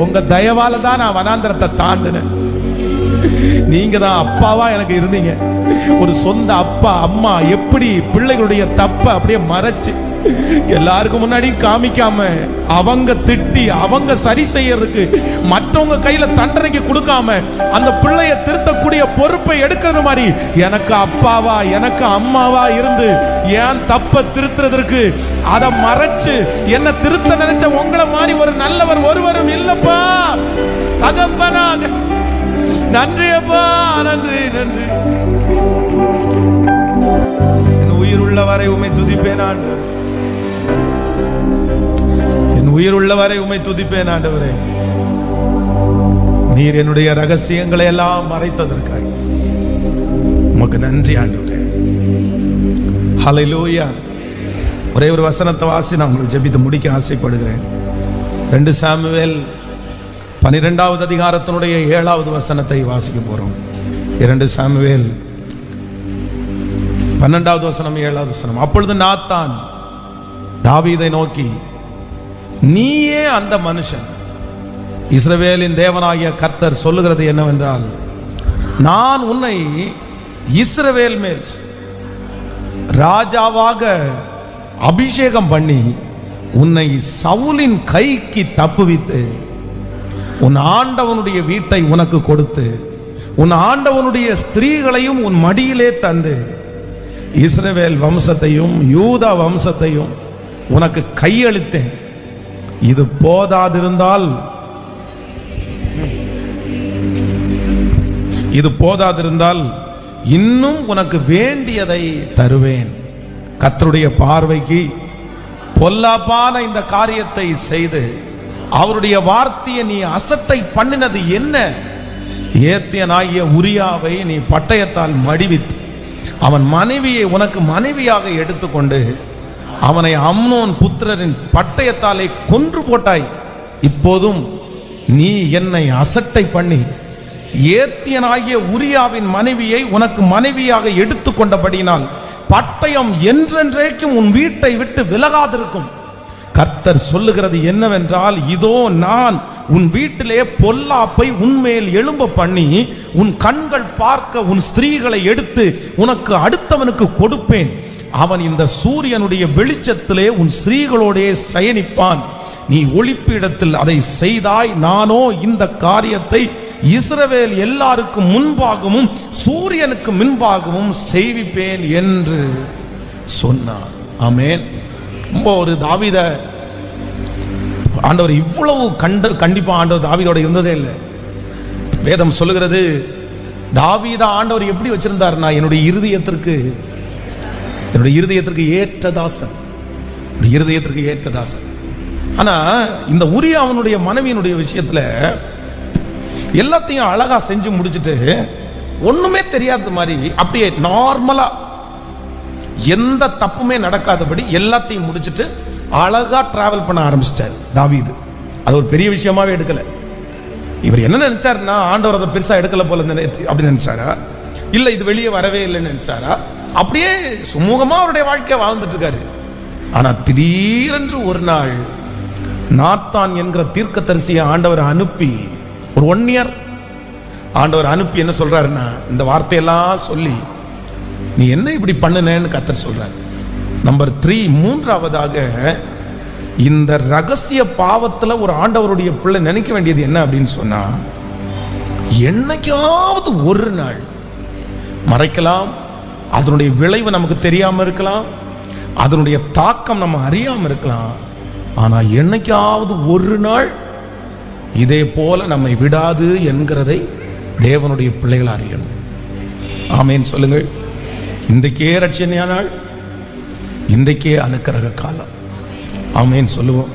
உங்க தயவால தான் நான் வனாந்தரத்தை தாண்டினேன். நீங்க தான் அப்பாவா எனக்கு இருந்தீங்க. ஒரு சொந்த அப்பா அம்மா எப்படி பிள்ளைகளுடைய தப்ப அப்படியே மறைச்சு எல்லாருக்கும் முன்னாடி காமிக்காம அவங்க திட்டி அவங்க சரி செய்யறதுக்கு மற்றவங்க கையில தண்டனைக்கு கொடுக்காம அந்த பிள்ளைய திருத்தக்கூடிய பொறுப்பை எடுக்கிறது மாதிரி எனக்கு அப்பாவா எனக்கு அம்மாவா இருந்து ஏன் தப்ப திருத்துறதற்கு அதை மறைச்சு என்ன திருத்த நினைச்ச உங்களை மாதிரி ஒரு நல்லவர் ஒருவரும் இல்லப்பா. தகப்பனாக நன்றி அப்பா, நன்றி, நன்றி. என் உயிர் உள்ளவரை உம்மை துதிப்பேன் ஆண்டவரே, என் உயிர் உள்ளவரை உம்மை துதிப்பேன் ஆண்டவரே. நீர் என்னுடைய ரகசியங்களை எல்லாம் மறைத்ததற்காக உமக்கு நன்றி ஆண்டவரே. ஹல்லேலூயா. ஒரே ஒரு வசனத்தை வாசி நான் உங்களுக்கு ஜெபித்து முடிக்க ஆசைப்படுகிறேன். 2 சாமுவேல் 12வது அதிகாரத்தினுடைய 7வது வசனத்தை வாசிக்க போறோம். 2 சாமுவேல் 12வது வசனம் 7வது வசனம். அப்பொழுது நாத்தான் தாவீதை நோக்கி, நீயே அந்த மனுஷன். இஸ்ரவேலின் தேவனாகிய கர்த்தர் சொல்லுகிறது என்னவென்றால், நான் உன்னை இஸ்ரவேல் மேல் ராஜாவாக அபிஷேகம் பண்ணி உன்னை சவுலின் கைக்கு தப்புவித்து உன் ஆண்டவனுடைய வீட்டை உனக்கு கொடுத்து உன் ஆண்டவனுடைய ஸ்திரீகளையும் உன் மடியிலே தந்து இஸ்ரவேல் வம்சத்தையும் யூதா வம்சத்தையும் உனக்கு கையளித்தேன். இது போதாதிருந்தால் இது போதாதிருந்தால் இன்னும் உனக்கு வேண்டியதை தருவேன். கர்த்தருடைய பார்வைக்கு பொல்லாப்பான இந்த காரியத்தை செய்து அவருடைய வார்த்தையை நீ அசட்டை பண்ணினது என்ன? ஏத்தியனாகிய உரியாவை நீ பட்டயத்தால் மடிவித்து அவன் மனைவியை உனக்கு மனைவியாக எடுத்துக்கொண்டு அவனை அம்னோன் புத்திரரின் பட்டயத்தாலே கொன்று போட்டாய். இப்போதும் நீ என்னை அசட்டை பண்ணி ஏத்தியனாகிய உரியாவின் மனைவியை உனக்கு மனைவியாக எடுத்துக்கொண்டபடியினால் பட்டயம் என்றென்றைக்கும் உன் வீட்டை விட்டு விலகாதிருக்கும். கர்த்தர் சொல்லுகிறது என்னவென்றால், இதோ நான் உன் வீட்டிலே பொல்லாப்பை உன்மேல் எழும்ப பண்ணி உன் கண்கள் பார்க்க உன் ஸ்திரீகளை எடுத்து உனக்கு அடுத்தவனுக்கு கொடுப்பேன். அவன் இந்த சூரியனுடைய வெளிச்சத்திலே உன் ஸ்திரீகளோடே சயனிப்பான். நீ ஒளிப்பிடத்தில் அதை செய்தாய். நானோ இந்த காரியத்தை இஸ்ரவேல் எல்லாருக்கும் முன்பாகவும் சூரியனுக்கு முன்பாகவும் செய்விப்பேன் என்று சொன்னார். ஆமென். ரொம்ப ஒரு தாவீத ஆண்டவர் இவ்வளவு கண்டிப்பா ஆண்டவர் தாவீதோட இருந்ததே இல்லை. வேதம் சொல்லுகிறது, தாவீத ஆண்டவர் எப்படி வச்சிருந்தார்னா, என்னுடைய இருதயத்திற்கு ஏற்ற தாசன், இருதயத்திற்கு ஏற்ற தாசன். ஆனா இந்த உரியா அவனுடைய மனைவியினுடைய விஷயத்துல எல்லாத்தையும் அழகா செஞ்சு முடிச்சுட்டு ஒண்ணுமே தெரியாத மாதிரி அப்படியே நார்மலா எந்த தப்புமே நடக்காதபடி எல்லாத்தையும் முடிச்சுட்டு அழகா டிராவல் பண்ண ஆரம்பிச்சிட்டார் தாவீது. அது ஒரு பெரிய விஷயமாவே எடுக்கல. இவர் என்ன நினைச்சாருன்னா, ஆண்டவர் அதை பெருசா எடுக்கல போல அப்படி நினைச்சாரா, இல்ல இது வெளியே வரவே இல்லைன்னு நினைச்சாரா? அப்படியே சுமூகமா அவருடைய வாழ்க்கையை வாழ்ந்துட்டு இருக்காரு. ஆனா திடீரென்று ஒரு நாள் நாத்தான் என்கிற தீர்க்கதரிசியை ஆண்டவர் அனுப்பி ஒரு 1 இயர் ஆண்டவர் அனுப்பி என்ன சொல்றாருன்னா, இந்த வார்த்தையெல்லாம் சொல்லி நீ என்ன இப்படி பண்ணுனேன்னு கர்த்தர் சொல்றாரு. நம்பர் 3, மூன்றாவதாக, இந்த ரகசிய பாவத்துல ஒரு ஆண்டவருடைய பிள்ளை நினைக்க வேண்டியது என்ன அப்படின்னு சொன்னா, என்னைக்காவது ஒரு நாள் மறைக்கலாம். அதனுடைய விளைவு நமக்கு தெரியாம இருக்கலாம், அதனுடைய தாக்கம் நம்ம அறியாம இருக்கலாம். ஆனா என்னைக்காவது ஒரு நாள் இதே போல நம்மை விடாது என்கிறதை தேவனுடைய பிள்ளைகள் அறியணும். ஆமேன் சொல்லுங்கள். இன்றைக்கே ரட்சணியான நாள், இன்றைக்கே அனுக்கிரக காலம். ஆமேன் சொல்லுவோம்.